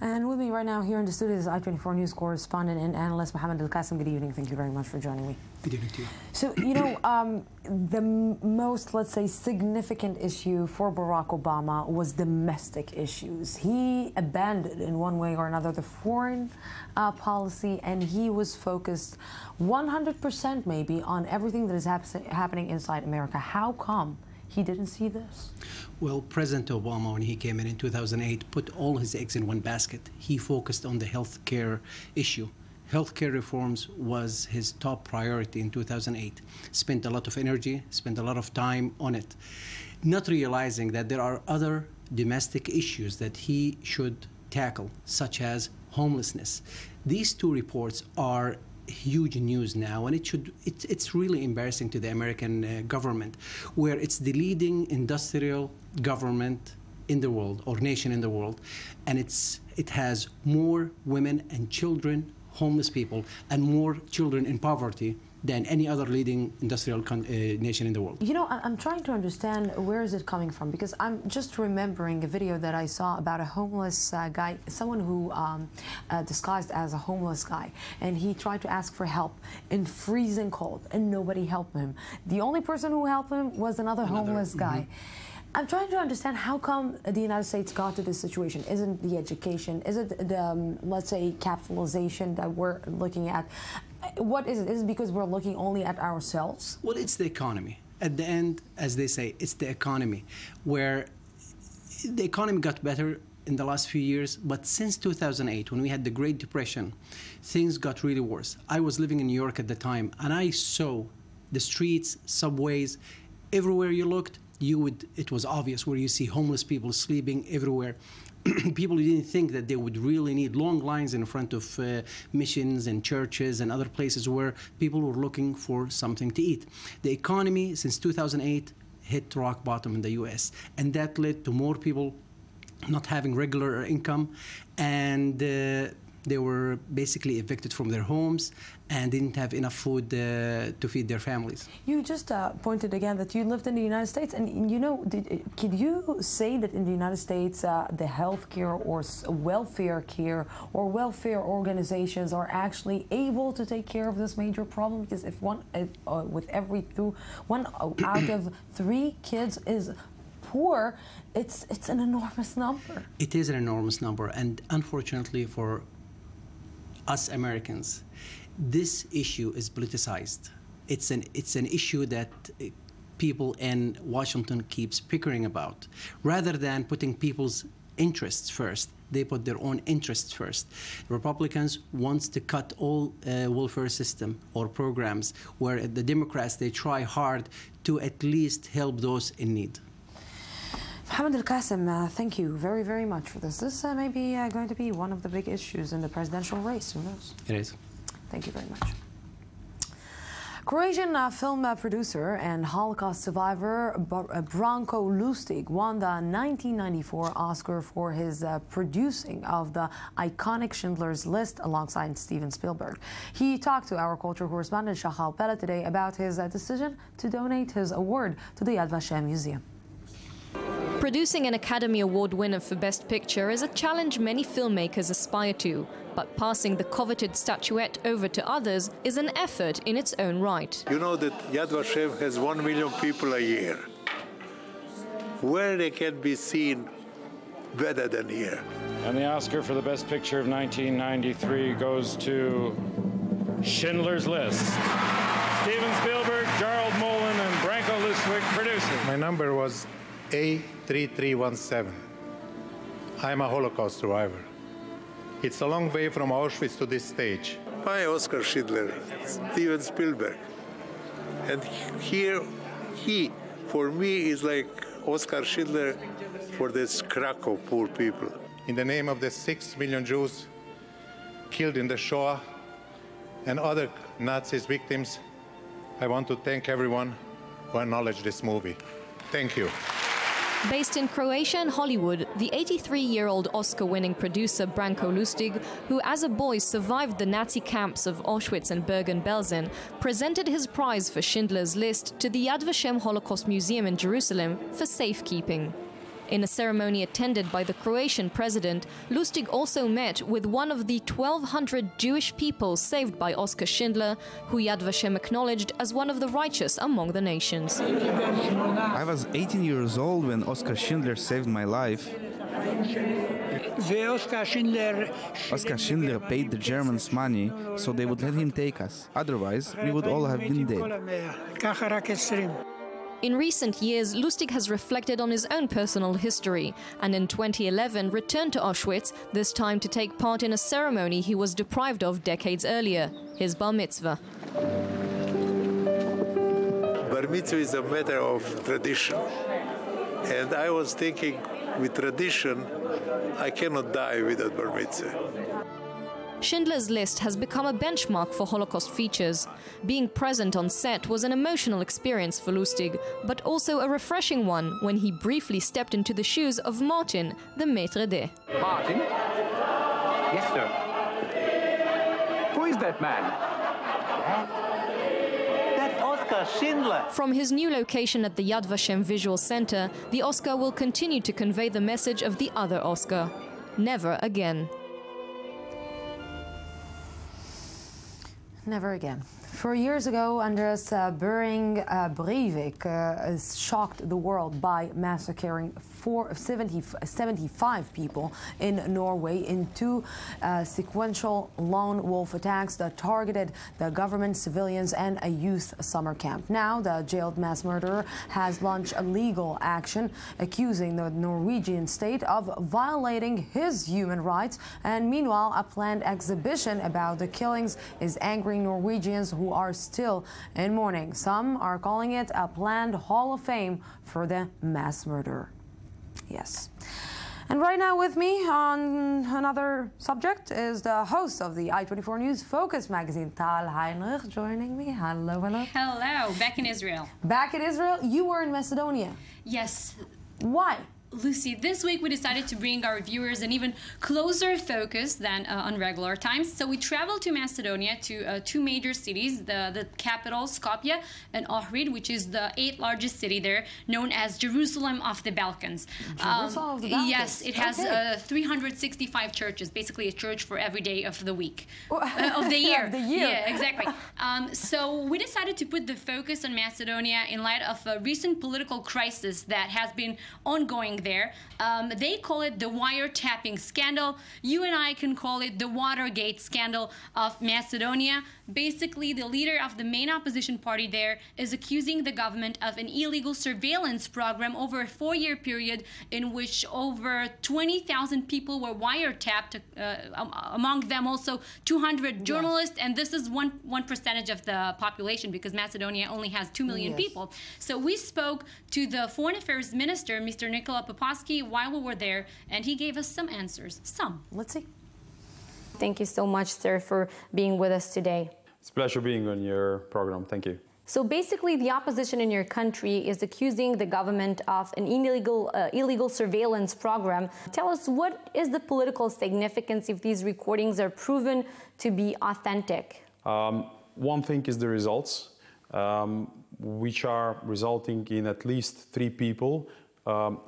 And with me right now here in the studio is I-24 News correspondent and analyst Mohammed Al-Qasim. Good evening. Thank you very much for joining me. Good evening to you. So, you know, the most, let's say, significant issue for Barack Obama was domestic issues. He abandoned, in one way or another, the foreign policy, and he was focused 100% maybe on everything that is happening inside America. How come he didn't see this? Well, President Obama, when he came in 2008, put all his eggs in one basket. He focused on the health care issue. Healthcare reforms was his top priority in 2008. Spent a lot of energy, spent a lot of time on it, not realizing that there are other domestic issues that he should tackle, such as homelessness. These 2 reports are huge news now, and it's really embarrassing to the American government, where it's the leading industrial government in the world, or nation in the world, and it has more women and children, homeless people, and more children in poverty than any other leading industrial nation in the world. You know, I'm trying to understand where is it coming from, because I'm just remembering a video that I saw about a homeless guy, someone who disguised as a homeless guy, and he tried to ask for help in freezing cold, and nobody helped him. The only person who helped him was another homeless guy. I'm trying to understand how come the United States got to this situation. Is it the education? Is it the, let's say, capitalization that we're looking at? What is it? Is it because we're looking only at ourselves? Well, it's the economy. At the end, as they say, it's the economy, where the economy got better in the last few years, but since 2008, when we had the Great Depression, things got really worse. I was living in New York at the time, and I saw the streets, subways, everywhere you looked, it was obvious, where you see homeless people sleeping everywhere. People didn't think that they would really need long lines in front of missions and churches and other places where people were looking for something to eat. The economy since 2008 hit rock bottom in the U.S., and that led to more people not having regular income, and they were basically evicted from their homes and didn't have enough food to feed their families. You just pointed again that you lived in the United States, and you know, could you say that in the United States the healthcare or welfare care or welfare organizations are actually able to take care of this major problem? Because if one out of 3 kids is poor, it's an enormous number. It is an enormous number, and unfortunately for us Americans, this issue is politicized. It's an issue that people in Washington keeps bickering about. Rather than putting people's interests first, they put their own interests first. Republicans want to cut all welfare system or programs, where the Democrats, they try hard to at least help those in need. Mohammed Al-Qasim, thank you very, very much for this. This may be going to be one of the big issues in the presidential race. Who knows? It is. Thank you very much. Croatian film producer and Holocaust survivor Branko Lustig won the 1994 Oscar for his producing of the iconic Schindler's List alongside Steven Spielberg. He talked to our culture correspondent Shahal Pella today about his decision to donate his award to the Yad Vashem Museum. Producing an Academy Award winner for Best Picture is a challenge many filmmakers aspire to, but passing the coveted statuette over to others is an effort in its own right. You know that Yad Vashem has 1 million people a year. Where they can be seen better than here? And the Oscar for the Best Picture of 1993 goes to Schindler's List. Steven Spielberg, Gerald Molen, and Branko Lustig producing. My number was A3317. I'm a Holocaust survivor. It's a long way from Auschwitz to this stage. My Oscar Schindler, Steven Spielberg. And here, he, for me, is like Oscar Schindler for this Krakow poor people. In the name of the 6 million Jews killed in the Shoah and other Nazi victims, I want to thank everyone who acknowledged this movie. Thank you. Based in Croatia and Hollywood, the 83-year-old Oscar-winning producer Branko Lustig, who as a boy survived the Nazi camps of Auschwitz and Bergen-Belsen, presented his prize for Schindler's List to the Yad Vashem Holocaust Museum in Jerusalem for safekeeping. In a ceremony attended by the Croatian president, Lustig also met with one of the 1,200 Jewish people saved by Oskar Schindler, who Yad Vashem acknowledged as one of the righteous among the nations. I was 18 years old when Oskar Schindler saved my life. Oskar Schindler paid the Germans money so they would let him take us. Otherwise, we would all have been dead. In recent years, Lustig has reflected on his own personal history, and in 2011 returned to Auschwitz, this time to take part in a ceremony he was deprived of decades earlier, his bar mitzvah. Bar mitzvah is a matter of tradition. And I was thinking, with tradition, I cannot die without bar mitzvah. Schindler's List has become a benchmark for Holocaust features. Being present on set was an emotional experience for Lustig, but also a refreshing one when he briefly stepped into the shoes of Martin, the maître d'. Martin? Yes, sir. Who is that man? That's Oskar Schindler. From his new location at the Yad Vashem Visual Center, the Oscar will continue to convey the message of the other Oscar: never again. Never again. 4 years ago, Anders Behring Breivik shocked the world by massacring 75 people in Norway in 2 sequential lone wolf attacks that targeted the government, civilians, and a youth summer camp. Now, the jailed mass murderer has launched a legal action accusing the Norwegian state of violating his human rights. And meanwhile, a planned exhibition about the killings is angering Norwegians who are still in mourning. Some are calling it a planned Hall of Fame for the mass murderer. Yes. And right now with me on another subject is the host of the I24 News Focus magazine, Tal Heinrich, joining me. Hello, hello. Hello, back in Israel. Back in Israel? You were in Macedonia. Yes. Why? Lucy, this week we decided to bring our viewers an even closer focus than on regular times. So we traveled to Macedonia to two major cities, the capital, Skopje, and Ohrid, which is the 8th largest city there, known as Jerusalem of the Balkans. Jerusalem of the Balkans. Yes, it has 365 churches, basically a church for every day of the week, of the year. Yeah, exactly. So we decided to put the focus on Macedonia in light of a recent political crisis that has been ongoing there. They call it the wiretapping scandal. You and I can call it the Watergate scandal of Macedonia. Basically, the leader of the main opposition party there is accusing the government of an illegal surveillance program over a 4-year period in which over 20,000 people were wiretapped, among them also 200 journalists, and this is one percentage of the population because Macedonia only has 2 million people. So we spoke to the Foreign Affairs Minister, Mr. Nikola Popovski, while we were there, and he gave us some answers. Let's see. Thank you so much, sir, for being with us today. It's a pleasure being on your program. Thank you. So basically, the opposition in your country is accusing the government of an illegal surveillance program. Tell us, what is the political significance if these recordings are proven to be authentic? One thing is the results, which are resulting in at least 3 people,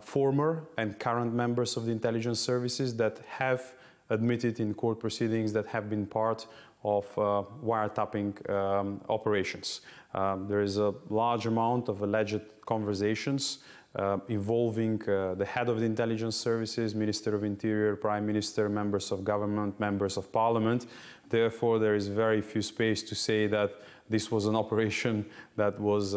former and current members of the intelligence services, that have admitted in court proceedings that have been part of wiretapping operations. There is a large amount of alleged conversations involving the head of the intelligence services, Minister of Interior, Prime Minister, members of government, members of parliament. Therefore, there is very few space to say that this was an operation that was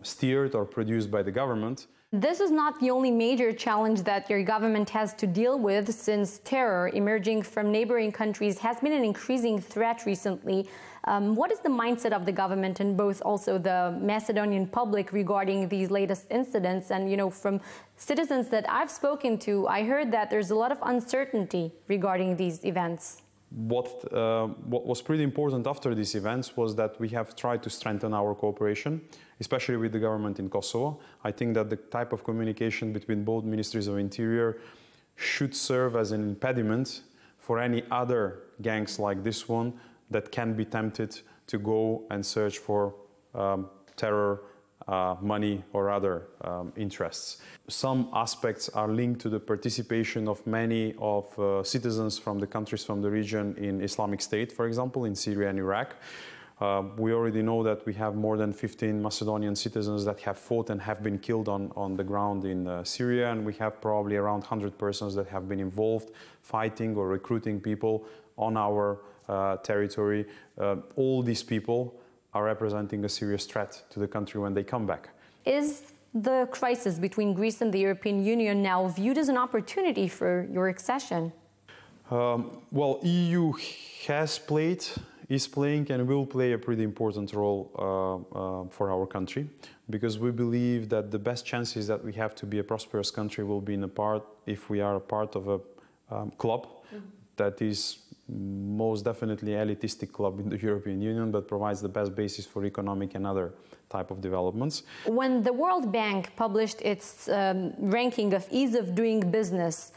steered or produced by the government. This is not the only major challenge that your government has to deal with, since terror emerging from neighboring countries has been an increasing threat recently. What is the mindset of the government and both also the Macedonian public regarding these latest incidents? And, you know, from citizens that I've spoken to, I heard that there's a lot of uncertainty regarding these events. What was pretty important after these events was that we have tried to strengthen our cooperation, especially with the government in Kosovo. I think that the type of communication between both ministries of interior should serve as an impediment for any other gangs like this one that can be tempted to go and search for terror, money or other interests. Some aspects are linked to the participation of many of citizens from the countries from the region in Islamic State, for example, in Syria and Iraq. We already know that we have more than 15 Macedonian citizens that have fought and have been killed on the ground in Syria, and we have probably around 100 persons that have been involved fighting or recruiting people on our territory. All these people are representing a serious threat to the country when they come back. Is the crisis between Greece and the European Union now viewed as an opportunity for your accession? Well, EU is playing and will play a pretty important role for our country, because we believe that the best chances that we have to be a prosperous country will be if we are a part of a club that is most definitely elitistic club in the European Union, but provides the best basis for economic and other type of developments. When the World Bank published its ranking of ease of doing business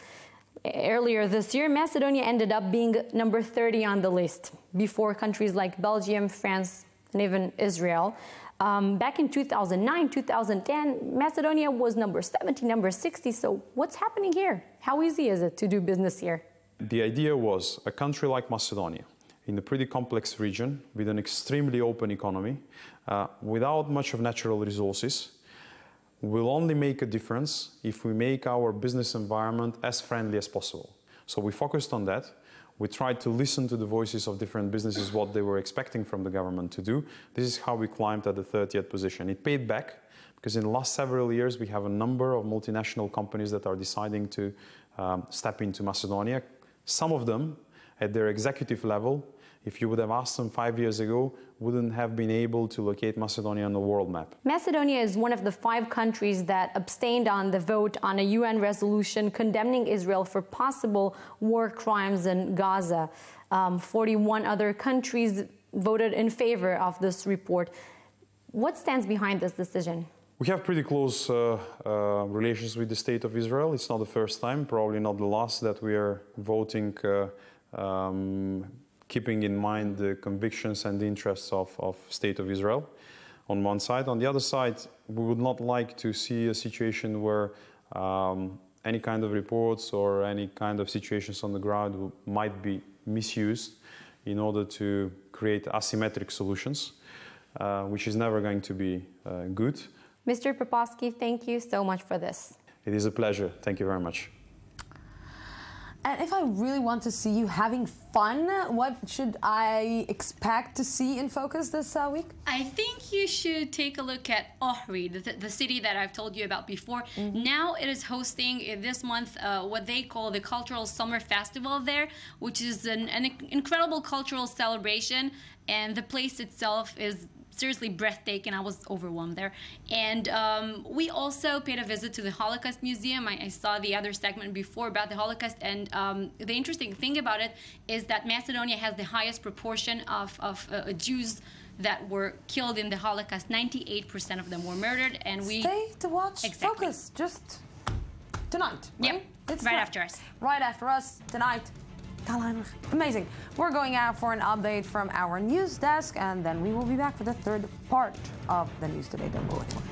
earlier this year, Macedonia ended up being number 30 on the list, before countries like Belgium, France, and even Israel. Back in 2009, 2010, Macedonia was number 70, number 60. So what's happening here? How easy is it to do business here? The idea was a country like Macedonia, in a pretty complex region, with an extremely open economy, without much of natural resources, will only make a difference if we make our business environment as friendly as possible. So we focused on that. We tried to listen to the voices of different businesses, what they were expecting from the government to do. This is how we climbed at the 30th position. It paid back, because in the last several years, we have a number of multinational companies that are deciding to step into Macedonia. Some of them, at their executive level, if you would have asked them 5 years ago, wouldn't have been able to locate Macedonia on the world map. Macedonia is one of the 5 countries that abstained on the vote on a UN resolution condemning Israel for possible war crimes in Gaza. 41 other countries voted in favor of this report. What stands behind this decision? We have pretty close relations with the State of Israel. It's not the first time, probably not the last, that we are voting keeping in mind the convictions and the interests of State of Israel on one side. On the other side, we would not like to see a situation where any kind of reports or any kind of situations on the ground might be misused in order to create asymmetric solutions, which is never going to be good. Mr. Popovsky, thank you so much for this. It is a pleasure. Thank you very much. And if I really want to see you having fun, what should I expect to see in focus this week? I think you should take a look at Ohrid, the city that I've told you about before. Now it is hosting this month what they call the Cultural Summer Festival there, which is an incredible cultural celebration. And the place itself is seriously breathtaking. I was overwhelmed there. And we also paid a visit to the Holocaust Museum. I saw the other segment before about the Holocaust, and the interesting thing about it is that Macedonia has the highest proportion of Jews that were killed in the Holocaust. 98% of them were murdered, and we... Stay to watch Focus, just tonight, right? Yep, It's right after us. Right after us, tonight. Amazing. We're going out for an update from our news desk, and then we will be back for the third part of the news today. Don't go anywhere.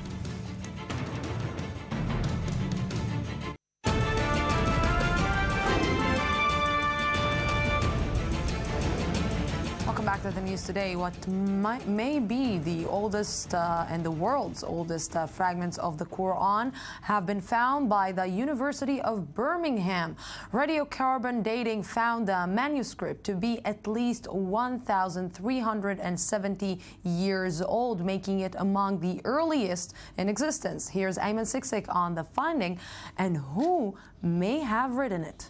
Welcome back to the news today. What may be the oldest and the world's oldest fragments of the Quran have been found by the University of Birmingham. Radiocarbon dating found the manuscript to be at least 1,370 years old, making it among the earliest in existence. Here's Ayman Siksik on the finding and who may have written it.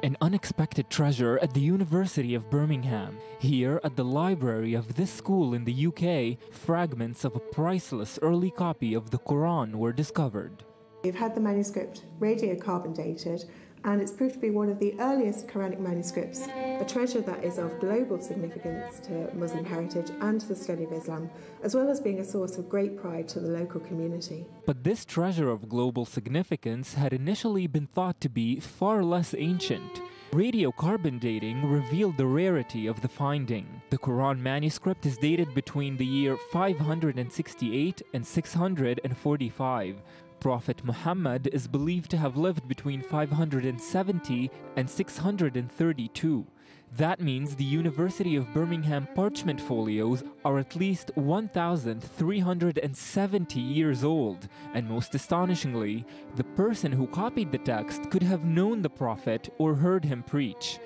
An unexpected treasure at the University of Birmingham. Here, at the library of this school in the UK, fragments of a priceless early copy of the Quran were discovered. We've had the manuscript radiocarbon dated, and it's proved to be one of the earliest Quranic manuscripts, a treasure that is of global significance to Muslim heritage and to the study of Islam, as well as being a source of great pride to the local community. But this treasure of global significance had initially been thought to be far less ancient. Radiocarbon dating revealed the rarity of the finding. The Quran manuscript is dated between the year 568 and 645. Prophet Muhammad is believed to have lived between 570 and 632. That means the University of Birmingham parchment folios are at least 1,370 years old, and most astonishingly, the person who copied the text could have known the Prophet or heard him preach.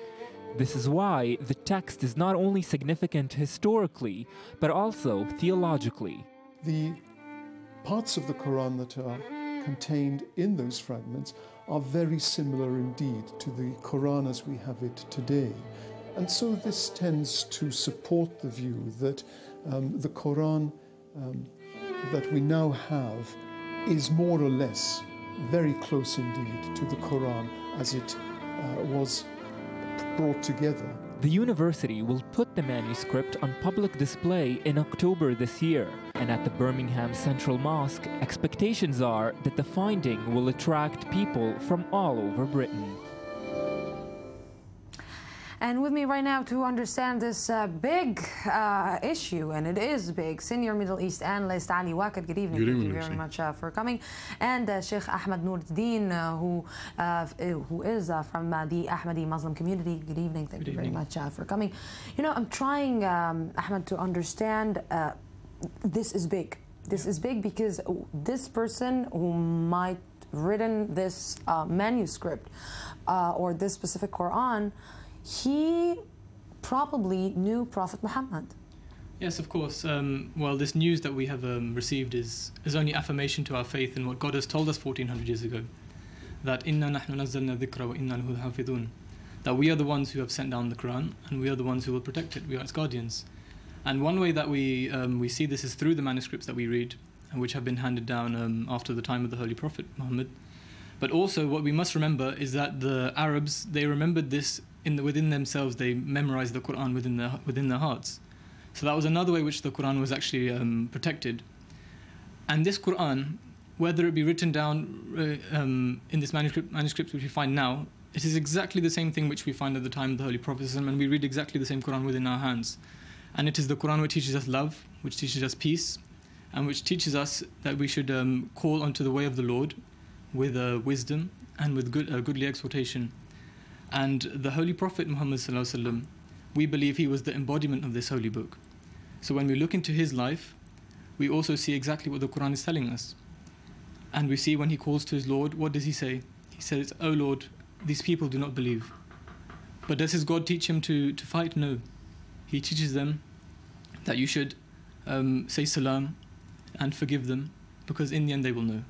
This is why the text is not only significant historically, but also theologically. The parts of the Quran that are contained in those fragments are very similar indeed to the Quran as we have it today. And so this tends to support the view that the Quran that we now have is more or less very close indeed to the Quran as it was brought together. The university will put the manuscript on public display in October this year, and at the Birmingham Central Mosque, expectations are that the finding will attract people from all over Britain. And with me right now to understand this big issue, and it is big, senior Middle East analyst Ali Waqid. Good evening. Thank you very much for coming. And Sheikh Ahmed Nuruddin, who is from the Ahmadi Muslim community. Good evening. Thank you very much for coming. You know, I'm trying, Ahmed, to understand this is big. This is big because this person who might written this manuscript or this specific Quran, he probably knew Prophet Muhammad. Yes, of course. Well, this news that we have received is only affirmation to our faith in what God has told us 1400 years ago, that inna nahnu nazzalna dhikra wa inna lahu hafidhun, that we are the ones who have sent down the Quran and we are the ones who will protect it. We are its guardians. And one way that we see this is through the manuscripts that we read, which have been handed down after the time of the Holy Prophet Muhammad. But also, what we must remember is that the Arabs, they remembered this within themselves. They memorized the Quran within their hearts. So that was another way which the Quran was actually protected. And this Quran, whether it be written down in this manuscripts which we find now, it is exactly the same thing which we find at the time of the Holy Prophet, and we read exactly the same Quran within our hands. And it is the Quran which teaches us love, which teaches us peace, and which teaches us that we should call onto the way of the Lord with wisdom and with goodly exhortation. And the Holy Prophet Muhammad sallallahu alaihi wasallam, we believe he was the embodiment of this holy book. So when we look into his life, we also see exactly what the Quran is telling us. And we see when he calls to his Lord, what does he say? He says, "O Lord, these people do not believe." But does his God teach him to fight? No. He teaches them that you should say salam and forgive them, because in the end they will know.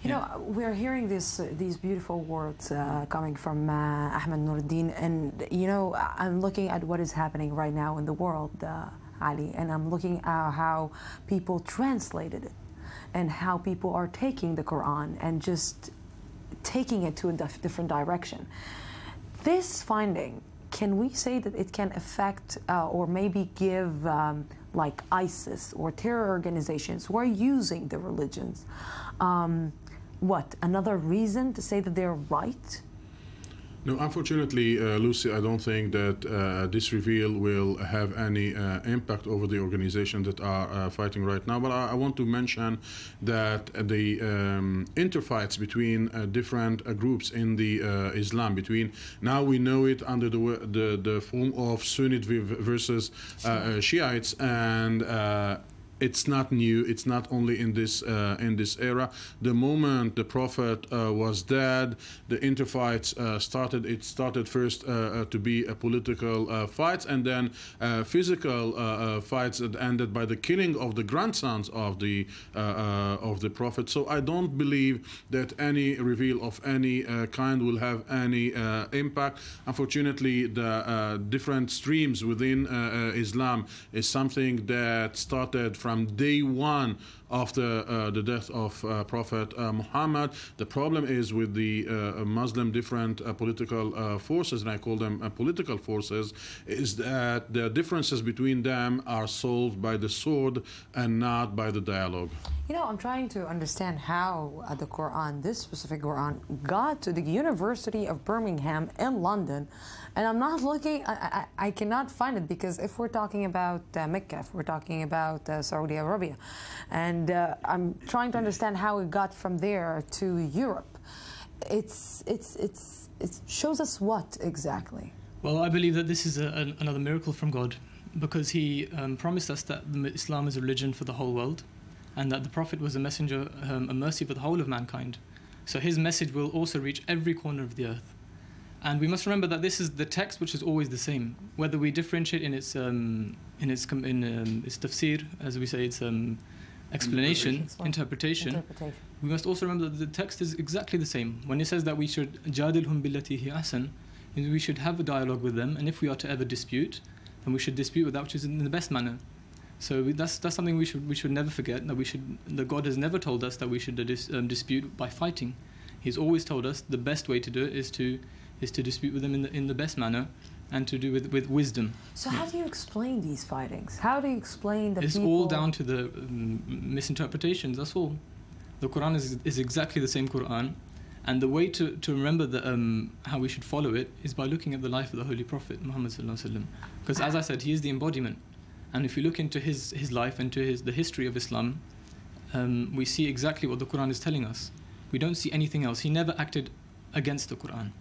You know, we're hearing these beautiful words coming from Ahmed Nuruddin, and you know, I'm looking at what is happening right now in the world, Ali, and I'm looking at how people translated it, and how people are taking the Quran and just taking it to a different direction. This finding, can we say that it can affect or maybe give like ISIS or terror organizations who are using the religions, another reason to say that they're right? No, unfortunately, Lucy, I don't think that this reveal will have any impact over the organizations that are fighting right now. But I want to mention that the interfights between different groups in the Islam, now we know it under the form of Sunnite versus Shiites, and it's not new. It's not only in this era. The moment the Prophet was dead, the interfights started. It started first to be a political fights, and then physical fights that ended by the killing of the grandsons of the Prophet. So I don't believe that any reveal of any kind will have any impact. Unfortunately, the different streams within Islam is something that started from day one after the death of Prophet Muhammad. The problem is with the Muslim different political forces, and I call them political forces, is that the differences between them are solved by the sword and not by the dialogue. You know, I'm trying to understand how the Quran, this specific Quran, got to the University of Birmingham in London, and I'm not looking, I cannot find it, because if we're talking about Mecca, if we're talking about Saudi Arabia, and I'm trying to understand how it got from there to Europe. It shows us what exactly? Well, I believe that this is another miracle from God, because He promised us that Islam is a religion for the whole world, and that the Prophet was a messenger, a mercy for the whole of mankind. So his message will also reach every corner of the earth. And we must remember that this is the text which is always the same, whether we differentiate in its tafsir, as we say, its explanation, interpretation. We must also remember that the text is exactly the same. When it says that we should jadilhum billati hi ahsan, we should have a dialogue with them, and if we are to ever dispute, then we should dispute with that which is in the best manner. So that's something we should never forget, that God has never told us that we should dispute by fighting. He's always told us the best way to do it is to dispute with them in the best manner, and to do with wisdom. So how do you explain these fightings? How do you explain the It's all down to the misinterpretations, that's all. The Quran is exactly the same Quran, and the way to remember how we should follow it is by looking at the life of the Holy Prophet Muhammad sallallahu alaihi wasallam. Because as I said, he is the embodiment. And if you look into his life and to the history of Islam, we see exactly what the Quran is telling us. We don't see anything else. He never acted against the Quran.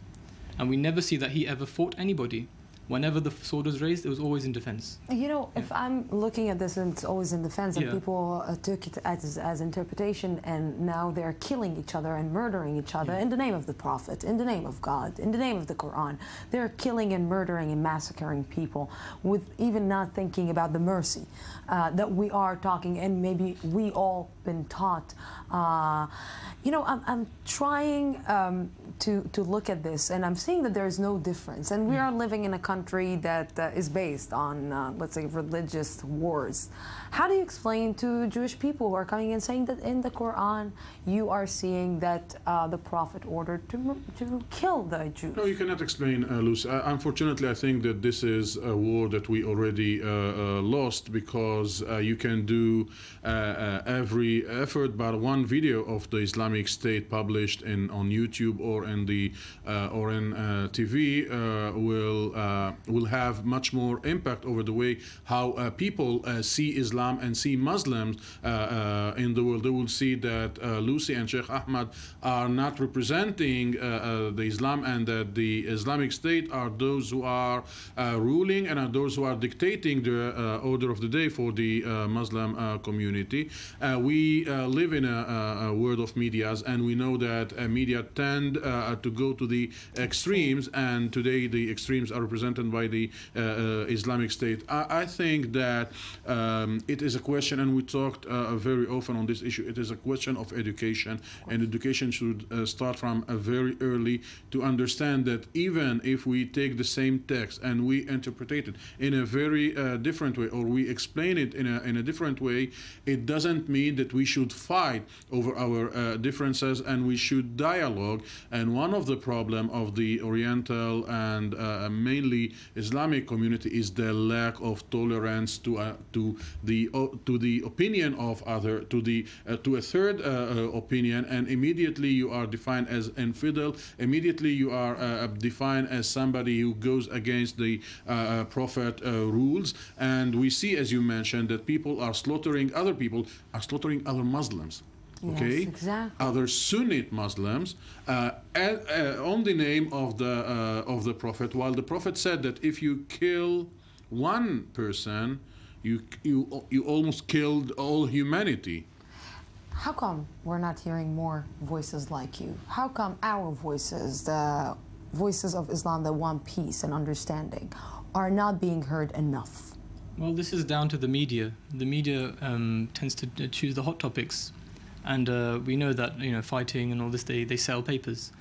And we never see that he ever fought anybody. Whenever the sword was raised, it was always in defense. You know, if I'm looking at this and it's always in defense, and people took it as interpretation, and now they're killing each other and murdering each other in the name of the Prophet, in the name of God, in the name of the Quran. They're killing and murdering and massacring people with even not thinking about the mercy that we are talking, and maybe we all been taught. You know, I'm trying to look at this, and I'm seeing that there is no difference. And we are living in a country that is based on, let's say, religious wars. How do you explain to Jewish people who are coming and saying that in the Quran you are seeing that the Prophet ordered to kill the Jews? No, you cannot explain, Lucy. Unfortunately, I think that this is a war that we already lost, because you can do every effort, but one video of the Islamic State published on YouTube or in TV will have much more impact over the way how people see Islam and see Muslims in the world. They will see that Lucy and Sheikh Ahmad are not representing the Islam, and that the Islamic State are those who are ruling and are those who are dictating the order of the day for the Muslim community. We live in a world of medias, and we know that media tend to go to the extremes, and today the extremes are represented by the Islamic State. I think that it is a question, and we talked very often on this issue, it is a question of education, and education should start from very early to understand that even if we take the same text and we interpret it in a very different way, or we explain it in a different way, it doesn't mean that we should fight over our differences, and we should dialogue. And one of the problem of the Oriental and mainly Islamic community is the lack of tolerance to the opinion of other, to a third opinion, and immediately you are defined as infidel. Immediately you are defined as somebody who goes against the Prophet rules. And we see, as you mentioned, that people are slaughtering other people, are slaughtering other Muslims. Okay, yes, exactly. Other Sunnite Muslims on the name of the Prophet, while the Prophet said that if you kill one person, you almost killed all humanity. How come we're not hearing more voices like you? How come our voices, the voices of Islam that want peace and understanding, are not being heard enough? Well, this is down to the media. The media tends to choose the hot topics. And we know that, fighting and all this, they sell papers.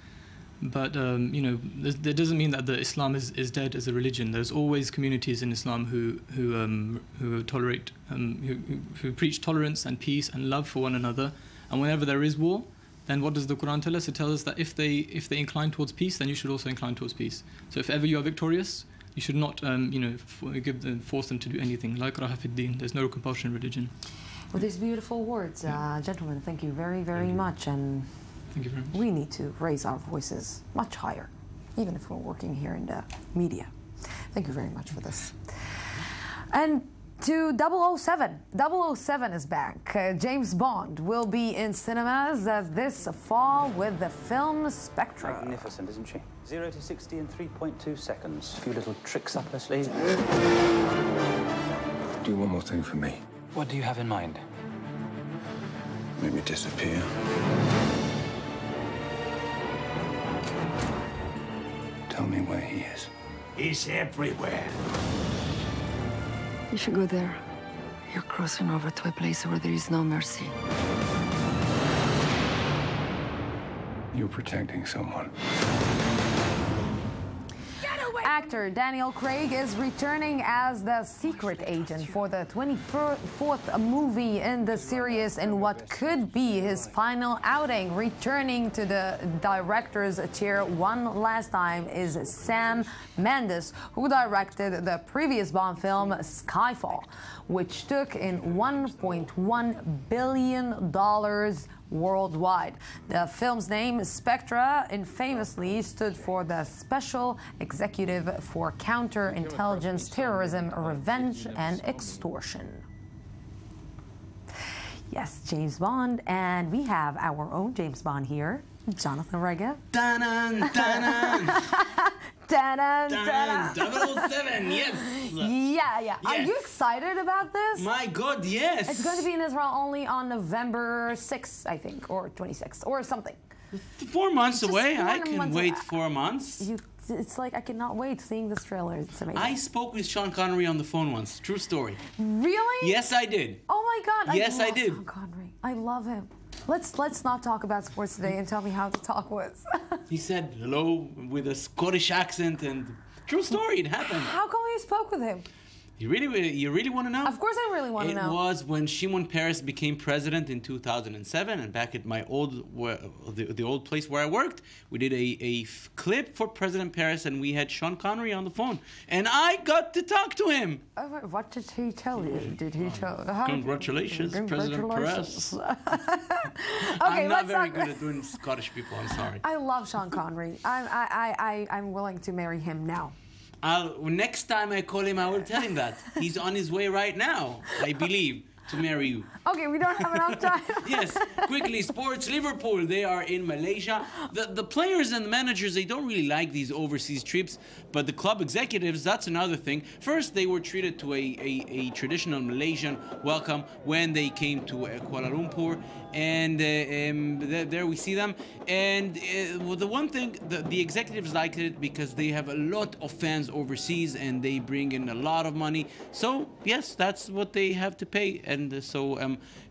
But, that doesn't mean that Islam is dead as a religion. There's always communities in Islam who tolerate, who preach tolerance and peace and love for one another. And whenever there is war, then what does the Quran tell us? It tells us that if they incline towards peace, then you should also incline towards peace. So if ever you are victorious, you should not, force them to do anything. La ikraha fid din. There's no compulsion in religion. With these beautiful words, gentlemen, thank you very, very much. And thank you very much. We need to raise our voices much higher, even if we're working here in the media. Thank you very much for this. And to 007. 007 is back. James Bond will be in cinemas this fall with the film Spectre. Magnificent, isn't she? 0 to 60 in 3.2 seconds. A few little tricks up her sleeve. Do one more thing for me. What do you have in mind? Make me disappear. Tell me where he is. He's everywhere. You should go there. You're crossing over to a place where there is no mercy. You're protecting someone. Actor Daniel Craig is returning as the secret agent for the 24th movie in the series in what could be his final outing. Returning to the director's chair one last time is Sam Mendes, who directed the previous Bond film Skyfall, which took in $1.1 billion worldwide. The film's name, Spectre, infamously stood for the Special Executive for Counterintelligence, Terrorism, Revenge, and Extortion. Yes, James Bond, and we have our own James Bond here, Jonathan Rega. Dun-dun, dun-dun. Dun-dun, dun-dun. 007, yes. Yeah. Yes. Are you excited about this? My God, yes. It's going to be in Israel only on November 6th, I think, or 26th, or something. 4 months away. 4 I can months wait away. 4 months. It's like I cannot wait seeing this trailer. It's amazing. I spoke with Sean Connery on the phone once. True story. Really? Yes, I did. Oh my God. Yes, I did. Sean Connery. I love him. Let's not talk about sports today and tell me how the talk was. He said hello with a Scottish accent, and true story, it happened. How come you spoke with him? You really want to know? Of course I really want to know. It was when Shimon Peres became president in 2007, and back at my the old place where I worked, we did a clip for President Peres, and we had Sean Connery on the phone, and I got to talk to him. What did he tell you? Did he tell? Congratulations, President Peres. Okay, I'm not very good at doing Scottish people. I'm sorry. I love Sean Connery. I'm willing to marry him now. Next time I call him, I will tell him that. He's on his way right now, I believe, to marry you. Okay, we don't have enough time. Yes, quickly, sports. Liverpool, they are in Malaysia. The players and the managers, they don't really like these overseas trips, but the club executives, that's another thing. First, they were treated to a traditional Malaysian welcome when they came to Kuala Lumpur, and there we see them. And well, the one thing, the executives liked it because they have a lot of fans overseas and they bring in a lot of money. So, yes, that's what they have to pay. And so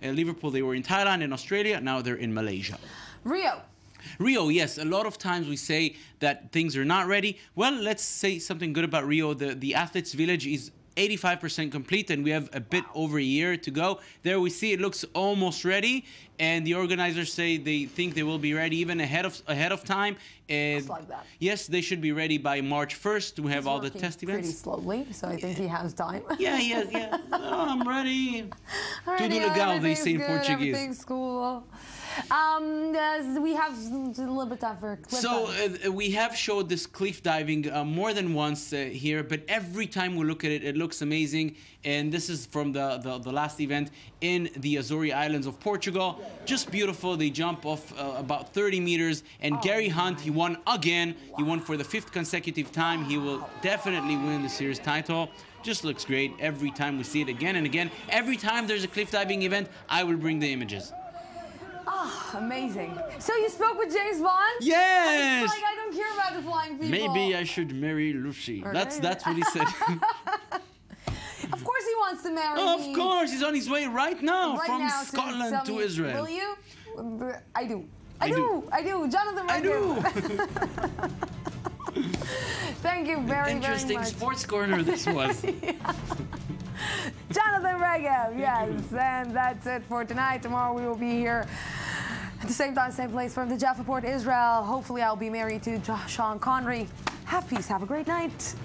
Liverpool, they were in Thailand, in Australia, now they're in Malaysia. Rio, yes. A lot of times we say that things are not ready. Well, let's say something good about Rio. The Athletes Village is 85% complete, and we have a bit over a year to go. There we see it looks almost ready, and the organizers say they think they will be ready even ahead of time. And just like that. Yes, they should be ready by March 1st to have all the test events. Pretty slowly, so I think he has time. Yeah. Oh, I'm ready. Tudo legal, they say in Portuguese. Everything's cool. We have a little bit of time for cliff diving. We have showed this cliff diving more than once here, but every time we look at it, it looks amazing. And this is from the last event in the Azores Islands of Portugal. Just beautiful. They jump off about 30 meters. And Gary Hunt, he won again. He won for the 5th consecutive time. He will definitely win the series title. Just looks great every time we see it again and again. Every time there's a cliff diving event, I will bring the images. Oh, amazing. So you spoke with James Bond? Yes! I feel like I don't care about the flying people. Maybe I should marry Lucy. Okay. That's what he said. Of course he wants to marry me. Of course, he's on his way right now from Scotland to Israel. Will you? I do. Jonathan Reagan. I do. Thank you very, very much. Interesting sports corner this was. Jonathan Reagan, yes. And that's it for tonight. Tomorrow we will be here at the same time, same place from the Jaffa Port, Israel. Hopefully I'll be married to Sean Connery. Have peace. Have a great night.